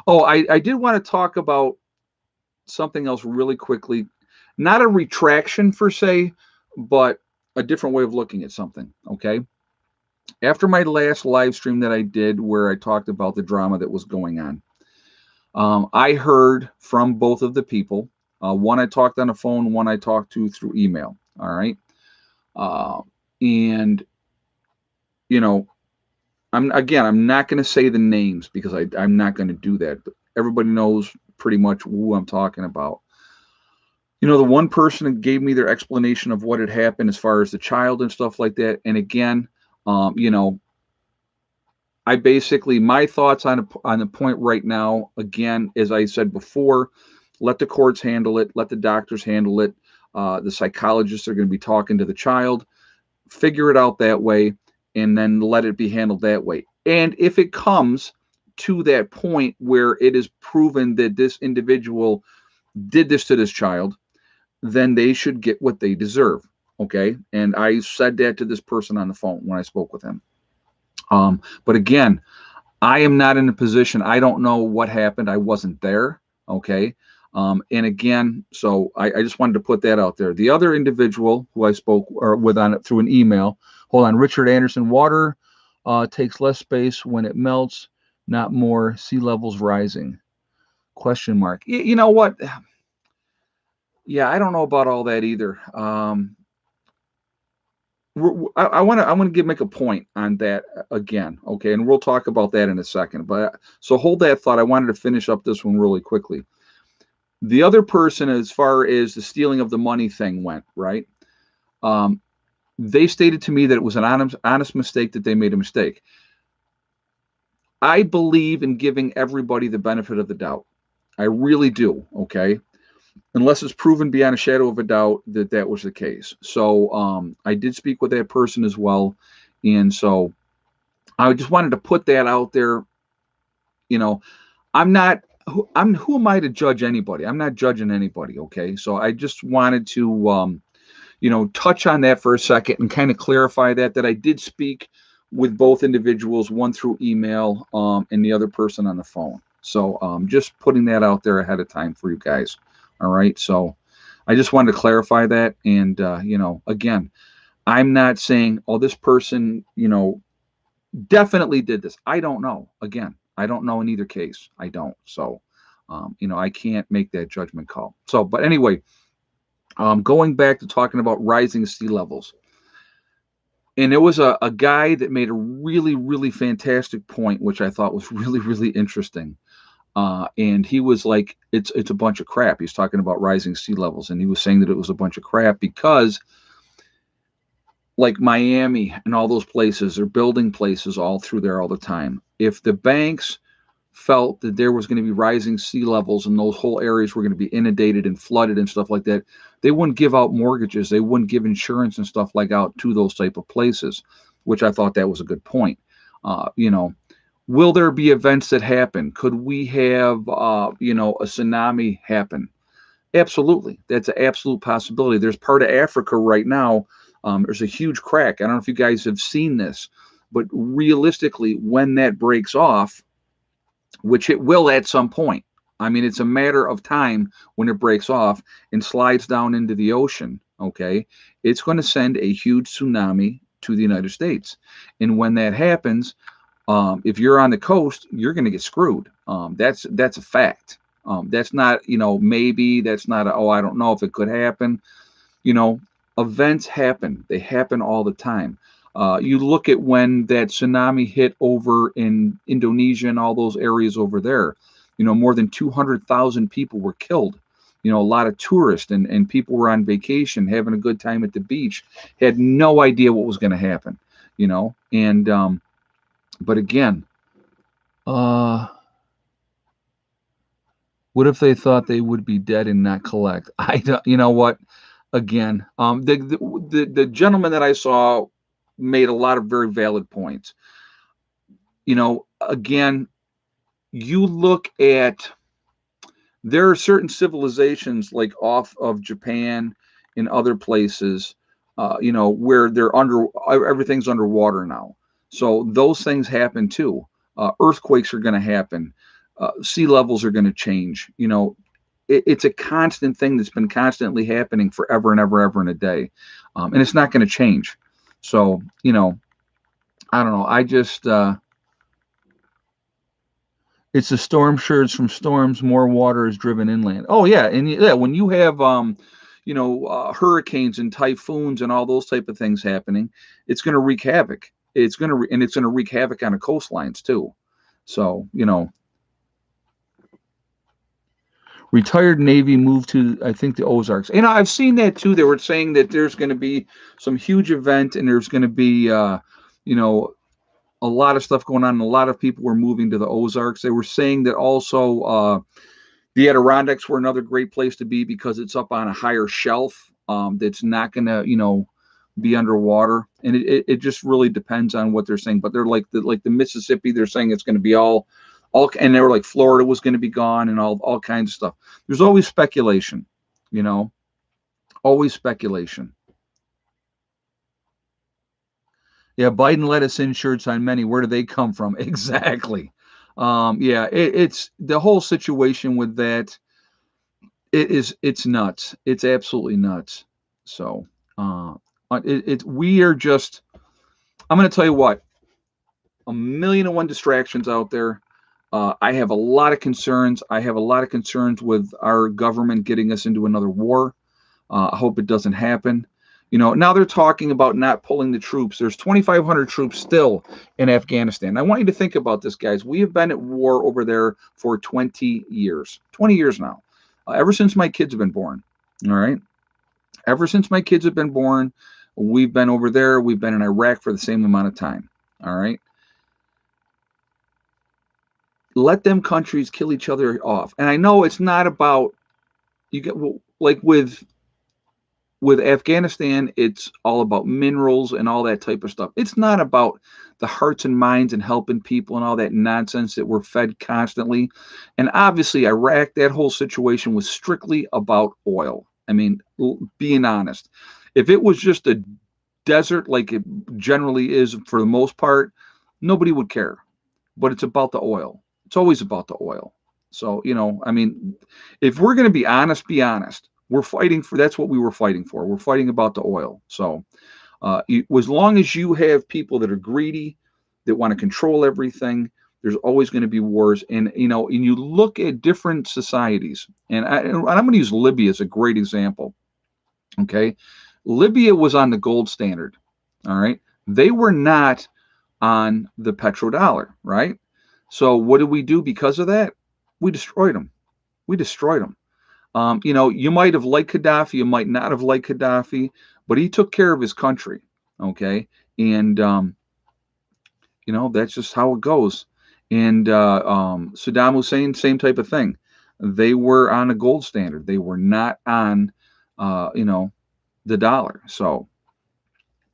I did want to talk about something else really quickly. Not a retraction per se, but a different way of looking at something. Okay. After my last live stream that I did, where I talked about the drama that was going on, I heard from both of the people. One I talked on the phone, one I talked to through email. All right. And, you know, I'm not going to say the names because I'm not going to do that. But everybody knows pretty much who I'm talking about. The one person that gave me their explanation of what had happened as far as the child and stuff like that. And again, I basically, my thoughts on the point right now, again, as I said before, let the courts handle it, let the doctors handle it. The psychologists are going to be talking to the child, figure it out that way, and then let it be handled that way. And if it comes to that point where it is proven that this individual did this to this child, then they should get what they deserve. Okay. And I said that to this person on the phone when I spoke with him. But again, I am not in a position, I don't know what happened. I wasn't there. Okay. And again, so I just wanted to put that out there. The other individual who I spoke with on it through an email, hold on, Richard Anderson, water takes less space when it melts, not more, sea levels rising. Question mark. You know what? Yeah, I don't know about all that either. I want to make a point on that again, okay? And we'll talk about that in a second. But so hold that thought. I wanted to finish up this one really quickly. The other person, as far as the stealing of the money thing went, right? They stated to me that it was an honest mistake, that they made a mistake. I believe in giving everybody the benefit of the doubt. I really do, okay? Unless it's proven beyond a shadow of a doubt that that was the case. So I did speak with that person as well. And so I just wanted to put that out there. You know, I'm not, who am I to judge anybody? I'm not judging anybody. Okay. So I just wanted to, touch on that for a second and kind of clarify that I did speak with both individuals, one through email, and the other person on the phone. So just putting that out there ahead of time for you guys. All right. So I just wanted to clarify that. And, again, I'm not saying, oh, this person, definitely did this. I don't know. Again, I don't know in either case. I don't. So, I can't make that judgment call. So, but anyway, going back to talking about rising sea levels. And there was a guy that made a really, really fantastic point, which I thought was really, really interesting. And he was like, it's a bunch of crap. He's talking about rising sea levels. And he was saying that it was a bunch of crap because, like Miami and all those places, are building places all through there all the time. If the banks felt that there was going to be rising sea levels and those whole areas were going to be inundated and flooded and stuff like that, they wouldn't give out mortgages. They wouldn't give insurance and stuff like out to those type of places, which I thought that was a good point. Will there be events that happen? Could we have, a tsunami happen? Absolutely. That's an absolute possibility. There's part of Africa right now. There's a huge crack. I don't know if you guys have seen this, but realistically, when that breaks off, which it will at some point, I mean, it's a matter of time when it breaks off and slides down into the ocean, okay, it's going to send a huge tsunami to the United States. And when that happens, if you're on the coast, you're going to get screwed. That's a fact. That's not, maybe, that's not, I don't know if it could happen. Events happen. They happen all the time. You look at when that tsunami hit over in Indonesia and all those areas over there, more than 200,000 people were killed. A lot of tourists and people were on vacation, having a good time at the beach, had no idea what was going to happen, and, but again, What if they thought they would be dead and not collect? I don't, you know what? Again, the gentleman that I saw made a lot of very valid points. Again, you look at, there are certain civilizations like off of Japan and other places, where everything's underwater now. So those things happen too. Earthquakes are going to happen. Sea levels are going to change. It's a constant thing that's been constantly happening forever and ever and a day, and it's not going to change. So I don't know. I just it's the storm surge from storms. More water is driven inland. Oh yeah, and yeah, when you have hurricanes and typhoons and all those type of things happening, it's going to wreak havoc. It's going to wreak havoc on the coastlines too. So retired Navy moved to, I think, the Ozarks. I've seen that too. They were saying that there's going to be some huge event, and there's going to be a lot of stuff going on, and a lot of people were moving to the Ozarks. They were saying that also the Adirondacks were another great place to be because it's up on a higher shelf that's not going to, be underwater. And it just really depends on what they're saying. But they're like the Mississippi, they're saying it's going to be all, and they were like Florida was going to be gone and all kinds of stuff. There's always speculation, always speculation. Yeah, Biden let us in shirts on many. Where do they come from? Exactly. Yeah, it's the whole situation with that. It's nuts. It's absolutely nuts. So we are just. I'm going to tell you what. 1,000,001 distractions out there. I have a lot of concerns. I have a lot of concerns with our government getting us into another war. I hope it doesn't happen. Now they're talking about not pulling the troops. There's 2,500 troops still in Afghanistan. I want you to think about this, guys. We have been at war over there for 20 years. 20 years now. Ever since my kids have been born. All right? Ever since my kids have been born, we've been over there. We've been in Iraq for the same amount of time. All right? Let them countries kill each other off. And I know it's not about, like with Afghanistan, it's all about minerals and all that type of stuff. It's not about the hearts and minds and helping people and all that nonsense that we're fed constantly. And obviously, Iraq, that whole situation was strictly about oil. I mean, being honest, if it was just a desert like it generally is for the most part, nobody would care. But it's about the oil. It's always about the oil. So, I mean, if we're going to be honest, be honest. We're fighting for, that's what we were fighting for. We're fighting about the oil. So as long as you have people that are greedy, that want to control everything, there's always going to be wars. And, and you look at different societies, and I'm going to use Libya as a great example. Okay. Libya was on the gold standard. All right. They were not on the petrodollar. Right. So what did we do because of that? We destroyed them. We destroyed them. You might have liked Gaddafi, you might not have liked Gaddafi, but he took care of his country. Okay. And, that's just how it goes. And Saddam Hussein, same type of thing. They were on a gold standard. They were not on, the dollar. So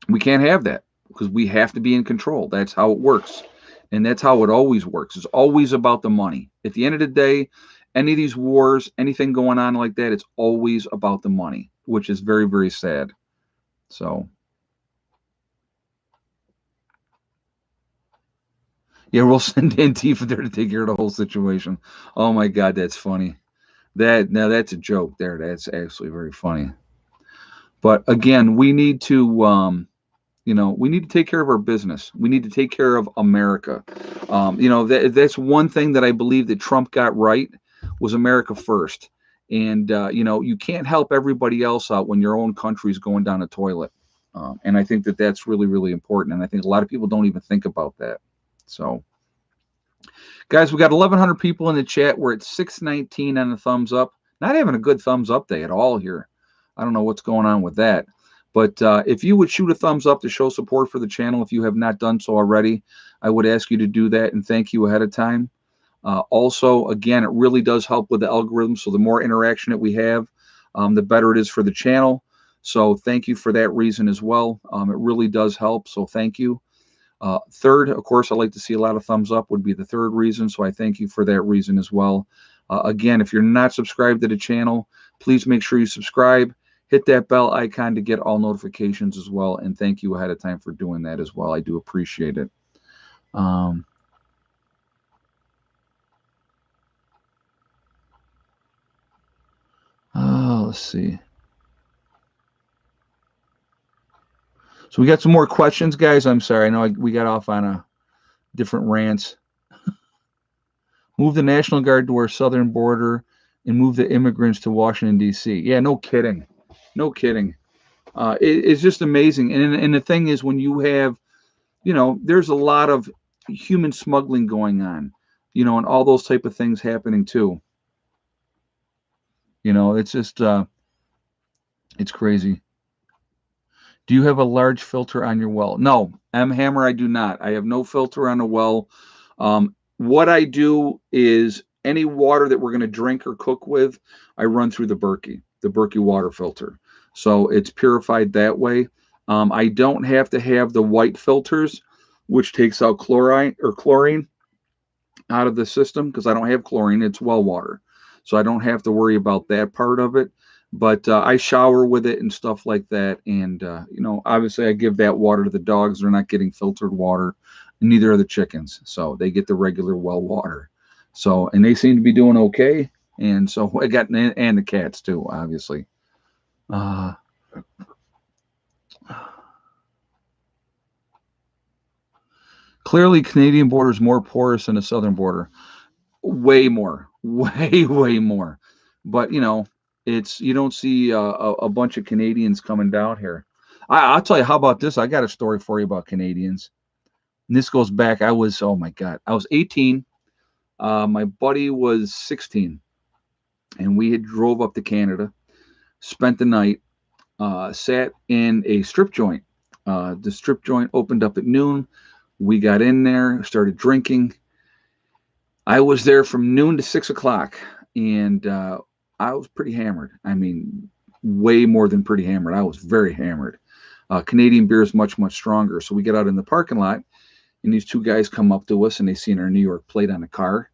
we can't have that because we have to be in control. That's how it works. And that's how it always works. It's always about the money. At the end of the day, any of these wars, anything going on like that, it's always about the money, which is very, very sad. So, yeah, we'll send Antifa there to take care of the whole situation. Oh my God, that's funny. Now that's a joke there. That's actually very funny. But again, we need to, we need to take care of our business. We need to take care of America. That's one thing that I believe that Trump got right. Was America first. And, you can't help everybody else out when your own country is going down the toilet. And I think that that's really, really important. And I think a lot of people don't even think about that. So, guys, we got 1,100 people in the chat. We're at 619 on the thumbs up. Not having a good thumbs up day at all here. I don't know what's going on with that. But if you would shoot a thumbs up to show support for the channel, if you have not done so already, I would ask you to do that. And thank you ahead of time. Also, again, it really does help with the algorithm. So the more interaction that we have, the better it is for the channel. So thank you for that reason as well. It really does help. So thank you. Third, of course, I like to see a lot of thumbs up would be the third reason. So I thank you for that reason as well. Again, if you're not subscribed to the channel, please make sure you subscribe. Hit that bell icon to get all notifications as well. And thank you ahead of time for doing that as well. I do appreciate it. Let's see. So we got some more questions, guys. I'm sorry. I know we got off on a different rants. Move the National Guard to our southern border and move the immigrants to Washington, D.C. Yeah, no kidding. No kidding. It's just amazing. And the thing is, when you have, there's a lot of human smuggling going on, and all those type of things happening too. It's just, it's crazy. Do you have a large filter on your well? No, M Hammer, I do not. I have no filter on a well. What I do is any water that we're going to drink or cook with, I run through the Berkey water filter. So it's purified that way. I don't have to have the white filters, which takes out chlorine out of the system because I don't have chlorine. It's well water. So I don't have to worry about that part of it. But I shower with it and stuff like that. And, obviously I give that water to the dogs. They're not getting filtered water. And neither are the chickens. So they get the regular well water. So, and they seem to be doing okay. And so I got, and the cats too, obviously. Clearly, Canadian border is more porous than the southern border. Way more, way more. But it's you don't see a bunch of Canadians coming down here. I'll tell you. How about this? I got a story for you about Canadians. And this goes back. Oh my God, I was 18. My buddy was 16, and we had drove up to Canada, spent the night, sat in a strip joint. The strip joint opened up at noon. We got in there, started drinking. I was there from noon to 6 o'clock, and I was pretty hammered. I mean, way more than pretty hammered. I was very hammered. Canadian beer is much, much stronger. So we get out in the parking lot, and these two guys come up to us, and they see our New York plate on the car,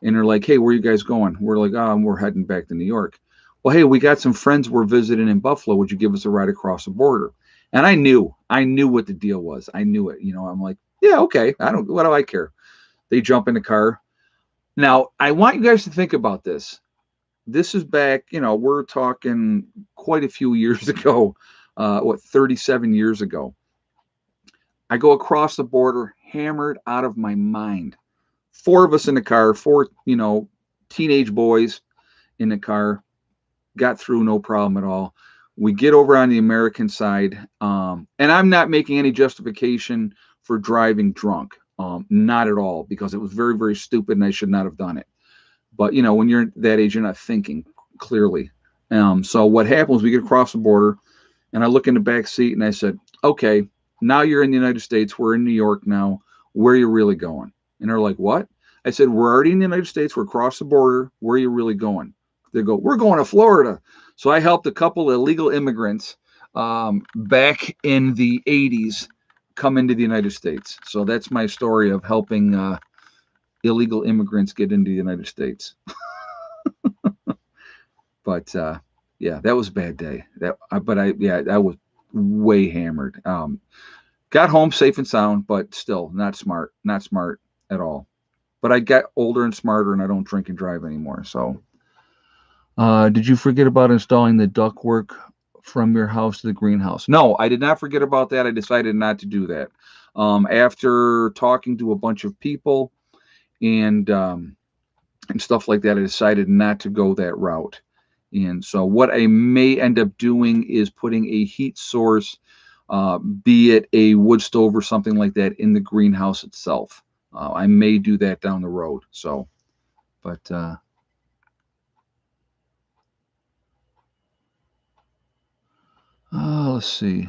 and they're like, "Hey, where are you guys going?" We're like, "Oh, we're heading back to New York." Well, hey, we got some friends we're visiting in Buffalo. Would you give us a ride across the border? And I knew what the deal was. I knew it. I'm like, yeah, okay. What do I care? They jump in the car. Now, I want you guys to think about this. This is back, we're talking quite a few years ago, 37 years ago. I go across the border, hammered out of my mind. Four of us in the car, four, teenage boys in the car, got through no problem at all. We get over on the American side, and I'm not making any justification for driving drunk. Not at all, because it was very, very stupid and I should not have done it. But, when you're that age, you're not thinking clearly. So what happens, we get across the border, and I look in the back seat and I said, okay, now you're in the United States. We're in New York now. Where are you really going? And they're like, what? I said, we're already in the United States. We're across the border. Where are you really going? They go, we're going to Florida. So I helped a couple of illegal immigrants back in the 80s come into the United States. So that's my story of helping illegal immigrants get into the United States. But yeah, that was a bad day. I was way hammered. Got home safe and sound, but still not smart at all. But I got older and smarter, and I don't drink and drive anymore. So, did you forget about installing the ductwork from your house to the greenhouse? No, I did not forget about that. I decided not to do that. After talking to a bunch of people and stuff like that, I decided not to go that route. And so what I may end up doing is putting a heat source, be it a wood stove or something like that, in the greenhouse itself. I may do that down the road. So, but let's see.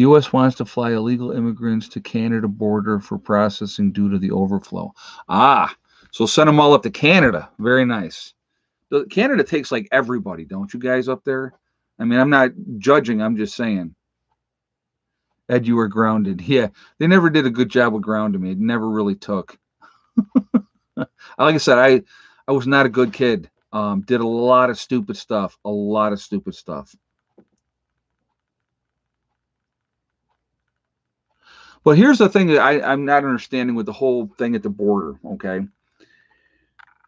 U.S. wants to fly illegal immigrants to Canada border for processing due to the overflow. Ah, so send them all up to Canada. Very nice. Canada takes like everybody, don't you guys up there? I mean, I'm not judging. I'm just saying. Ed, you were grounded. Yeah, they never did a good job with grounding me. It never really took. Like I said, I was not a good kid. Did a lot of stupid stuff. A lot of stupid stuff. But here's the thing that I'm not understanding with the whole thing at the border. Okay,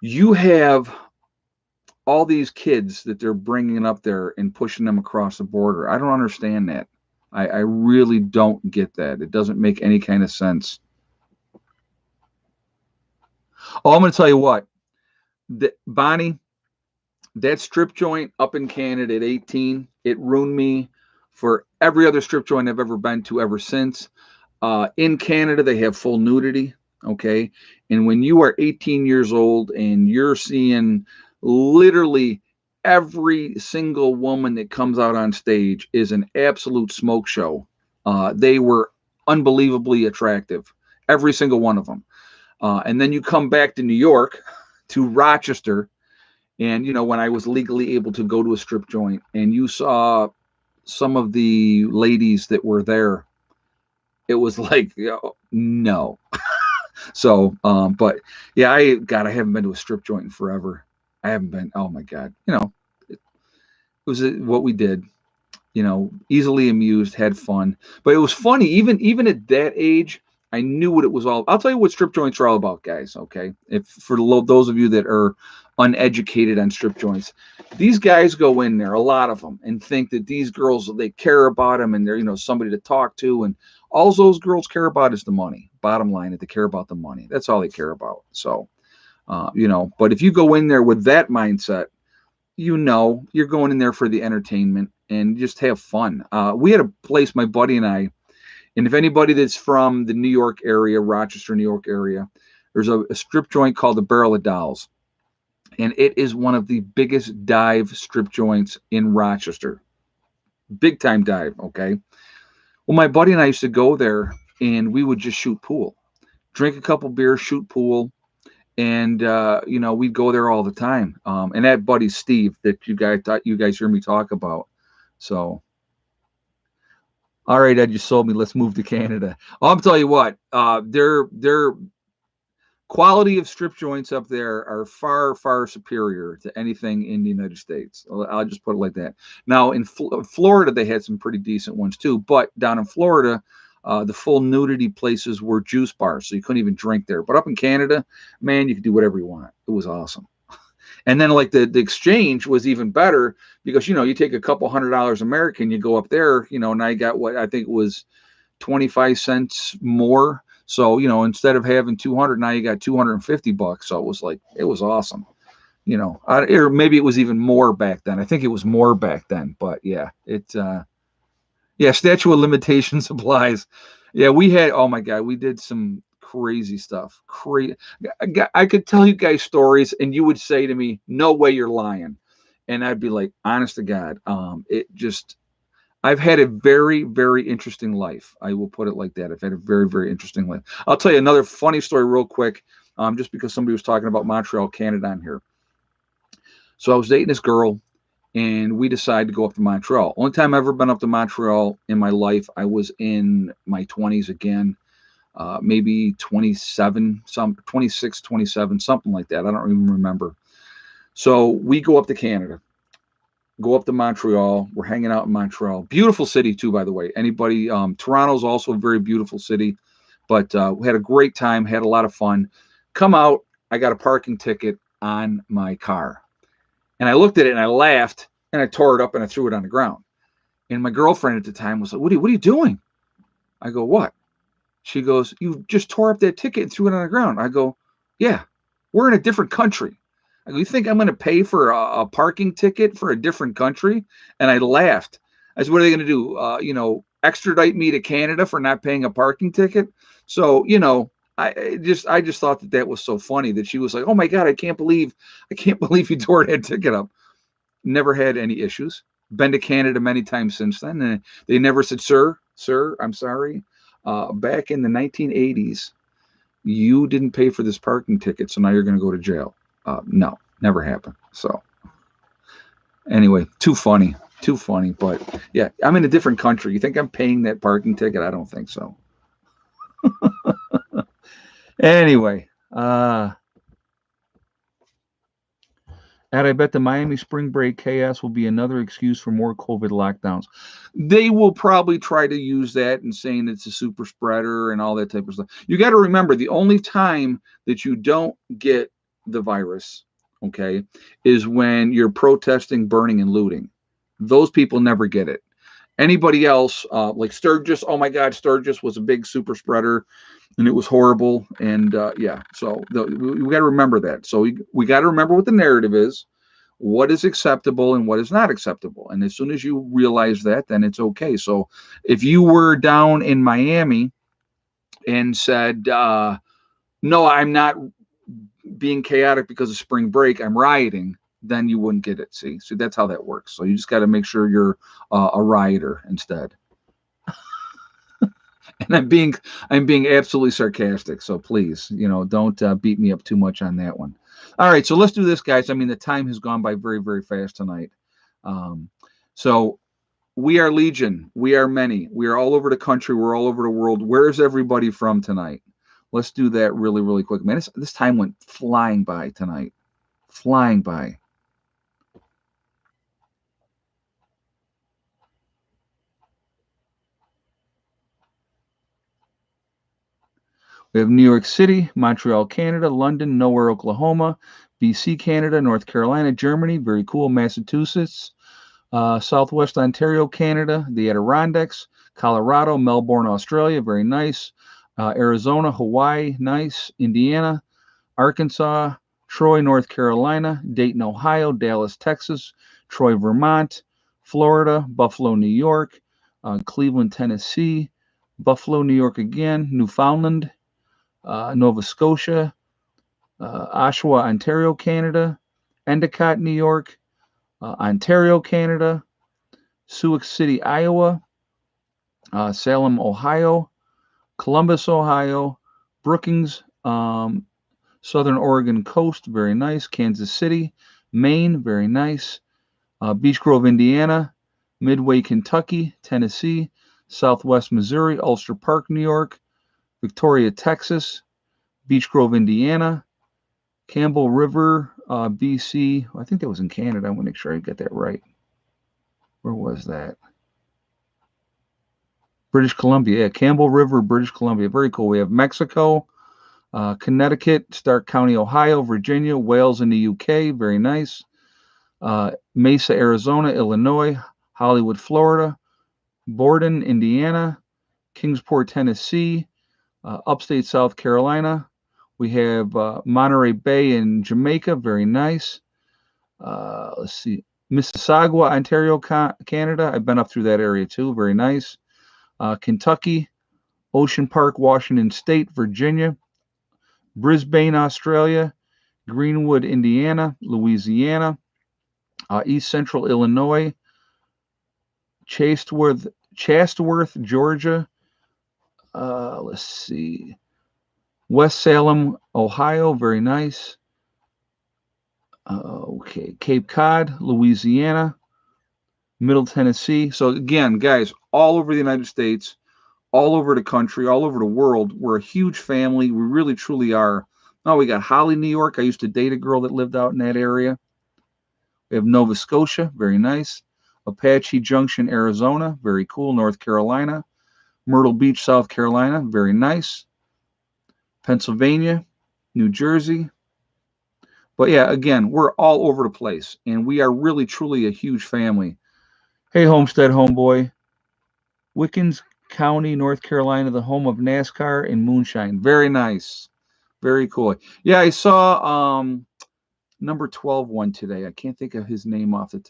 you have all these kids that they're bringing up there and pushing them across the border. I don't understand that. I really don't get that. It doesn't make any kind of sense. Oh, I'm going to tell you what, Bonnie, that strip joint up in Canada at 18, it ruined me for every other strip joint I've ever been to ever since. In Canada, they have full nudity. Okay. And when you are 18 years old and you're seeing literally every single woman that comes out on stage is an absolute smoke show. They were unbelievably attractive, every single one of them. And then you come back to New York, to Rochester, and when I was legally able to go to a strip joint, and you saw some of the ladies that were there, it was like, no. So, but yeah, I haven't been to a strip joint in forever. I haven't been. Oh my God, it was what we did. Easily amused, had fun. But it was funny, even at that age, I knew what it was all. I'll tell you what strip joints are all about, guys. Okay, if for those of you that are uneducated on strip joints, these guys go in there, a lot of them, and think that these girls, they care about them and they're somebody to talk to, and all those girls care about is the money. Bottom line, that they care about the money. That's all they care about. So, but if you go in there with that mindset, you're going in there for the entertainment and just have fun. We had a place, my buddy and I, and if anybody that's from the New York area, Rochester, New York area, there's a strip joint called the Barrel of Dolls. And it is one of the biggest dive strip joints in Rochester. Big time dive, okay? Well, my buddy and I used to go there and we would just shoot pool. Drink a couple beers, shoot pool. And we'd go there all the time. And that buddy Steve that you guys hear me talk about. So, all right, Ed, you sold me. Let's move to Canada. I'll tell you what, their quality of strip joints up there are far, far superior to anything in the United States. I'll just put it like that. Now, in Florida, they had some pretty decent ones too. But down in Florida, the full nudity places were juice bars, so you couldn't even drink there. But up in Canada, man, you could do whatever you want. It was awesome. And then like the exchange was even better because, you take a couple $100 American, you go up there, now you got what I think was 25 cents more. So, instead of having 200, now you got $250. So it was awesome. Or maybe it was even more back then. I think it was more back then, but yeah, statute of limitations applies. Yeah, oh my God, we did some crazy stuff. I could tell you guys stories and you would say to me, no way you're lying. And I'd be like, honest to God, I've had a very, very interesting life. I will put it like that. I've had a very, very interesting life. I'll tell you another funny story real quick, just because somebody was talking about Montreal, Canada on here. So I was dating this girl, and we decided to go up to Montreal. Only time I've ever been up to Montreal in my life, I was in my 20s again, maybe 27, 26, 27, something like that. I don't even remember. So we go up to Canada. Go up to Montreal. We're hanging out in Montreal. Beautiful city too, by the way. Anybody? Toronto's also a very beautiful city, but we had a great time. Had a lot of fun. Come out. I got a parking ticket on my car, and I looked at it and I laughed and I tore it up and I threw it on the ground. And my girlfriend at the time was like, "What are you doing?" I go, "What?" She goes, "You just tore up that ticket and threw it on the ground." I go, "Yeah, we're in a different country." I go, "You think I'm going to pay for a parking ticket for a different country?" And I laughed. I said, "What are they going to do? Extradite me to Canada for not paying a parking ticket?" So, I just thought that was so funny that she was like, "Oh my God, I can't believe you tore that ticket up." Never had any issues. Been to Canada many times since then, and they never said, "Sir, Sir, I'm sorry. Back in the 1980s, you didn't pay for this parking ticket, so now you're going to go to jail. No, never happened. So anyway, too funny. Too funny. But yeah, I'm in a different country. You think I'm paying that parking ticket? I don't think so. Anyway, and I bet the Miami spring break chaos will be another excuse for more COVID lockdowns. They will probably try to use that and saying it's a super spreader and all that type of stuff. You got to remember the only time that you don't get the virus, okay, is when you're protesting, burning, and looting. Those people never get it. Anybody else, like Sturgis, oh my God, Sturgis was a big super spreader and it was horrible. And yeah, so we got to remember that. So we got to remember what the narrative is, what is acceptable and what is not acceptable. And as soon as you realize that, then it's okay. So if you were down in Miami and said, no, I'm not being chaotic because of spring break, I'm rioting, then you wouldn't get it. See, that's how that works. So you just got to make sure you're a rioter instead. And I'm being absolutely sarcastic. So please, don't beat me up too much on that one. All right, so let's do this, guys. I mean, the time has gone by very, very fast tonight. So we are legion. We are many. We are all over the country. We're all over the world. Where's everybody from tonight? Let's do that really, really quick, man. This time went flying by tonight. Flying by. We have New York City, Montreal, Canada, London, Nowhere, Oklahoma, BC, Canada, North Carolina, Germany, very cool, Massachusetts, Southwest Ontario, Canada, the Adirondacks, Colorado, Melbourne, Australia, very nice, Arizona, Hawaii, nice, Indiana, Arkansas, Troy, North Carolina, Dayton, Ohio, Dallas, Texas, Troy, Vermont, Florida, Buffalo, New York, Cleveland, Tennessee, Buffalo, New York again, Newfoundland, Nova Scotia, Oshawa, Ontario, Canada, Endicott, New York, Ontario, Canada, Sioux City, Iowa, Salem, Ohio, Columbus, Ohio, Brookings, Southern Oregon coast, very nice, Kansas City, Maine, very nice, Beech Grove, Indiana, Midway, Kentucky, Tennessee, Southwest Missouri, Ulster Park, New York, Victoria, Texas, Beech Grove, Indiana, Campbell River, BC. I think that was in Canada. I want to make sure I get that right. Where was that? British Columbia. Yeah, Campbell River, British Columbia. Very cool. We have Mexico, Connecticut, Stark County, Ohio, Virginia, Wales in the UK. Very nice. Mesa, Arizona, Illinois, Hollywood, Florida, Borden, Indiana, Kingsport, Tennessee, upstate South Carolina. We have Monterey Bay in Jamaica, very nice. Let's see, Mississauga, Ontario, Canada. I've been up through that area too, very nice. Kentucky, Ocean Park, Washington State, Virginia, Brisbane, Australia, Greenwood, Indiana, Louisiana, East Central Illinois, Chatsworth, Georgia. Let's see, West Salem, Ohio, very nice. Okay, Cape Cod, Louisiana, Middle Tennessee. So again, guys, all over the United States, all over the country, all over the world, we're a huge family. We really, truly are. Oh, we got Holly, New York. I used to date a girl that lived out in that area. We have Nova Scotia, very nice. Apache Junction, Arizona, very cool. North Carolina. Myrtle Beach, South Carolina, very nice. Pennsylvania, New Jersey. But yeah, again, we're all over the place, and we are really, truly a huge family. Hey, Homestead Homeboy. Wickens County, North Carolina, the home of NASCAR and moonshine. Very nice. Very cool. Yeah, I saw number 12 one today. I can't think of his name off the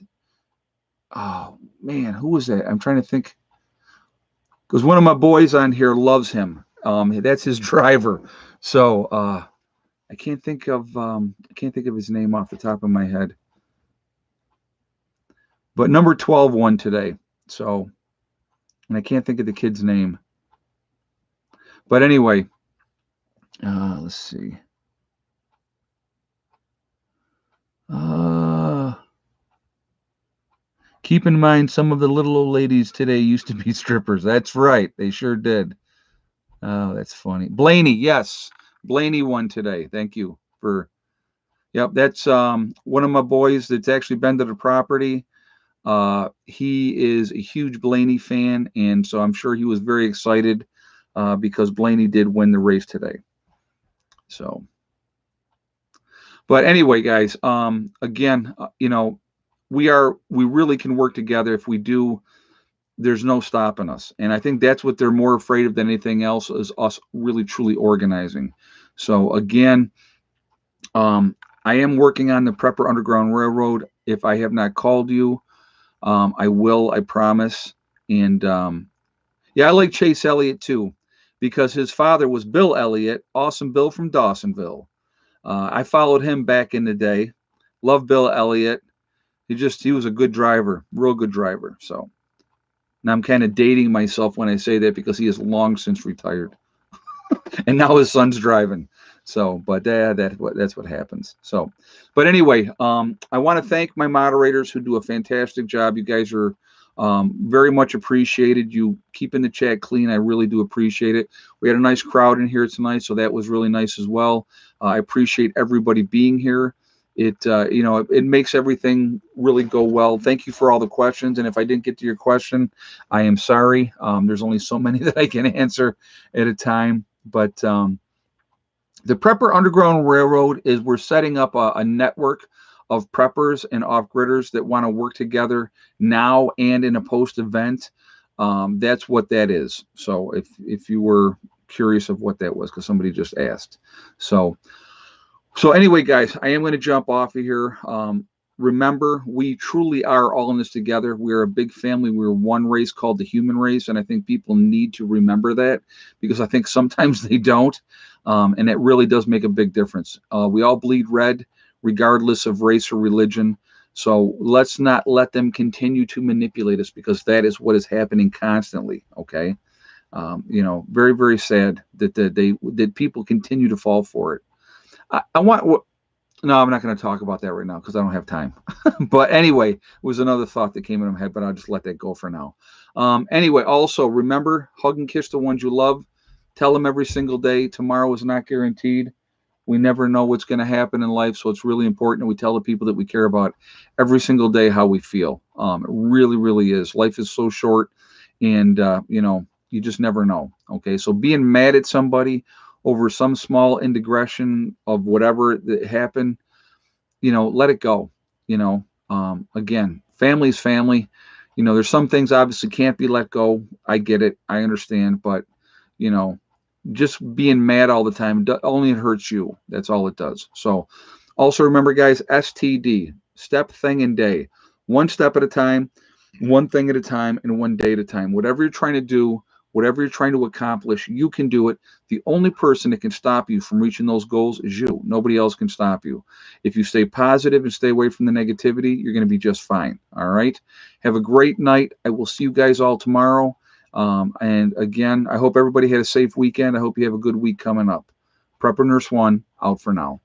oh man, who was that? I'm trying to think. Because one of my boys on here loves him. That's his driver. So I can't think of his name off the top of my head. But number 12 won today. So and I can't think of the kid's name. But anyway, let's see. Keep in mind, some of the little old ladies today used to be strippers. That's right. They sure did. Oh, that's funny. Blaney, yes. Blaney won today. Thank you for. Yep, that's one of my boys that's actually been to the property. He is a huge Blaney fan, and so I'm sure he was very excited because Blaney did win the race today. So, but anyway, guys, again, we really can work together. If we do, there's no stopping us. And I think that's what they're more afraid of than anything else, is us really truly organizing. So again, I am working on the Prepper Underground Railroad. If I have not called you, I will, I promise. And yeah, I like Chase Elliott too, because his father was Bill Elliott, Awesome Bill from Dawsonville. I followed him back in the day. Love Bill Elliott. He was a good driver, real good driver. So now I'm kind of dating myself when I say that, because he has long since retired, and now his son's driving. So, but that's what happens. So, but anyway, I want to thank my moderators who do a fantastic job. You guys are very much appreciated. You keeping the chat clean. I really do appreciate it. We had a nice crowd in here tonight, so that was really nice as well. I appreciate everybody being here. It makes everything really go well. Thank you for all the questions. And if I didn't get to your question, I am sorry. There's only so many that I can answer at a time. But the Prepper Underground Railroad is, we're setting up a network of preppers and off-gridders that want to work together now and in a post-event. That's what that is. So if you were curious of what that was, because somebody just asked. So anyway, guys, I am going to jump off of here. Remember, we truly are all in this together. We're a big family. We're one race called the human race, and I think people need to remember that, because I think sometimes they don't, and it really does make a big difference. We all bleed red, regardless of race or religion. So let's not let them continue to manipulate us, because that is what is happening constantly. Okay, very, very sad that people continue to fall for it. No, I'm not going to talk about that right now because I don't have time. But anyway, it was another thought that came in my head, but I'll just let that go for now. Anyway, also remember, hug and kiss the ones you love. Tell them every single day. Tomorrow is not guaranteed. We never know what's going to happen in life, so it's really important that we tell the people that we care about every single day how we feel. It really, really is. Life is so short, and you just never know. Okay, so being mad at somebody over some small indiscretion of whatever that happened, let it go. Again, family is family. There's some things obviously can't be let go. I get it. I understand. But, just being mad all the time, only hurts you. That's all it does. So also remember, guys, STD, step, thing, and day. One step at a time, one thing at a time, and one day at a time. Whatever you're trying to do, whatever you're trying to accomplish, you can do it. The only person that can stop you from reaching those goals is you. Nobody else can stop you. If you stay positive and stay away from the negativity, you're going to be just fine. All right. Have a great night. I will see you guys all tomorrow. And again, I hope everybody had a safe weekend. I hope you have a good week coming up. Prepper Nurse 1 out for now.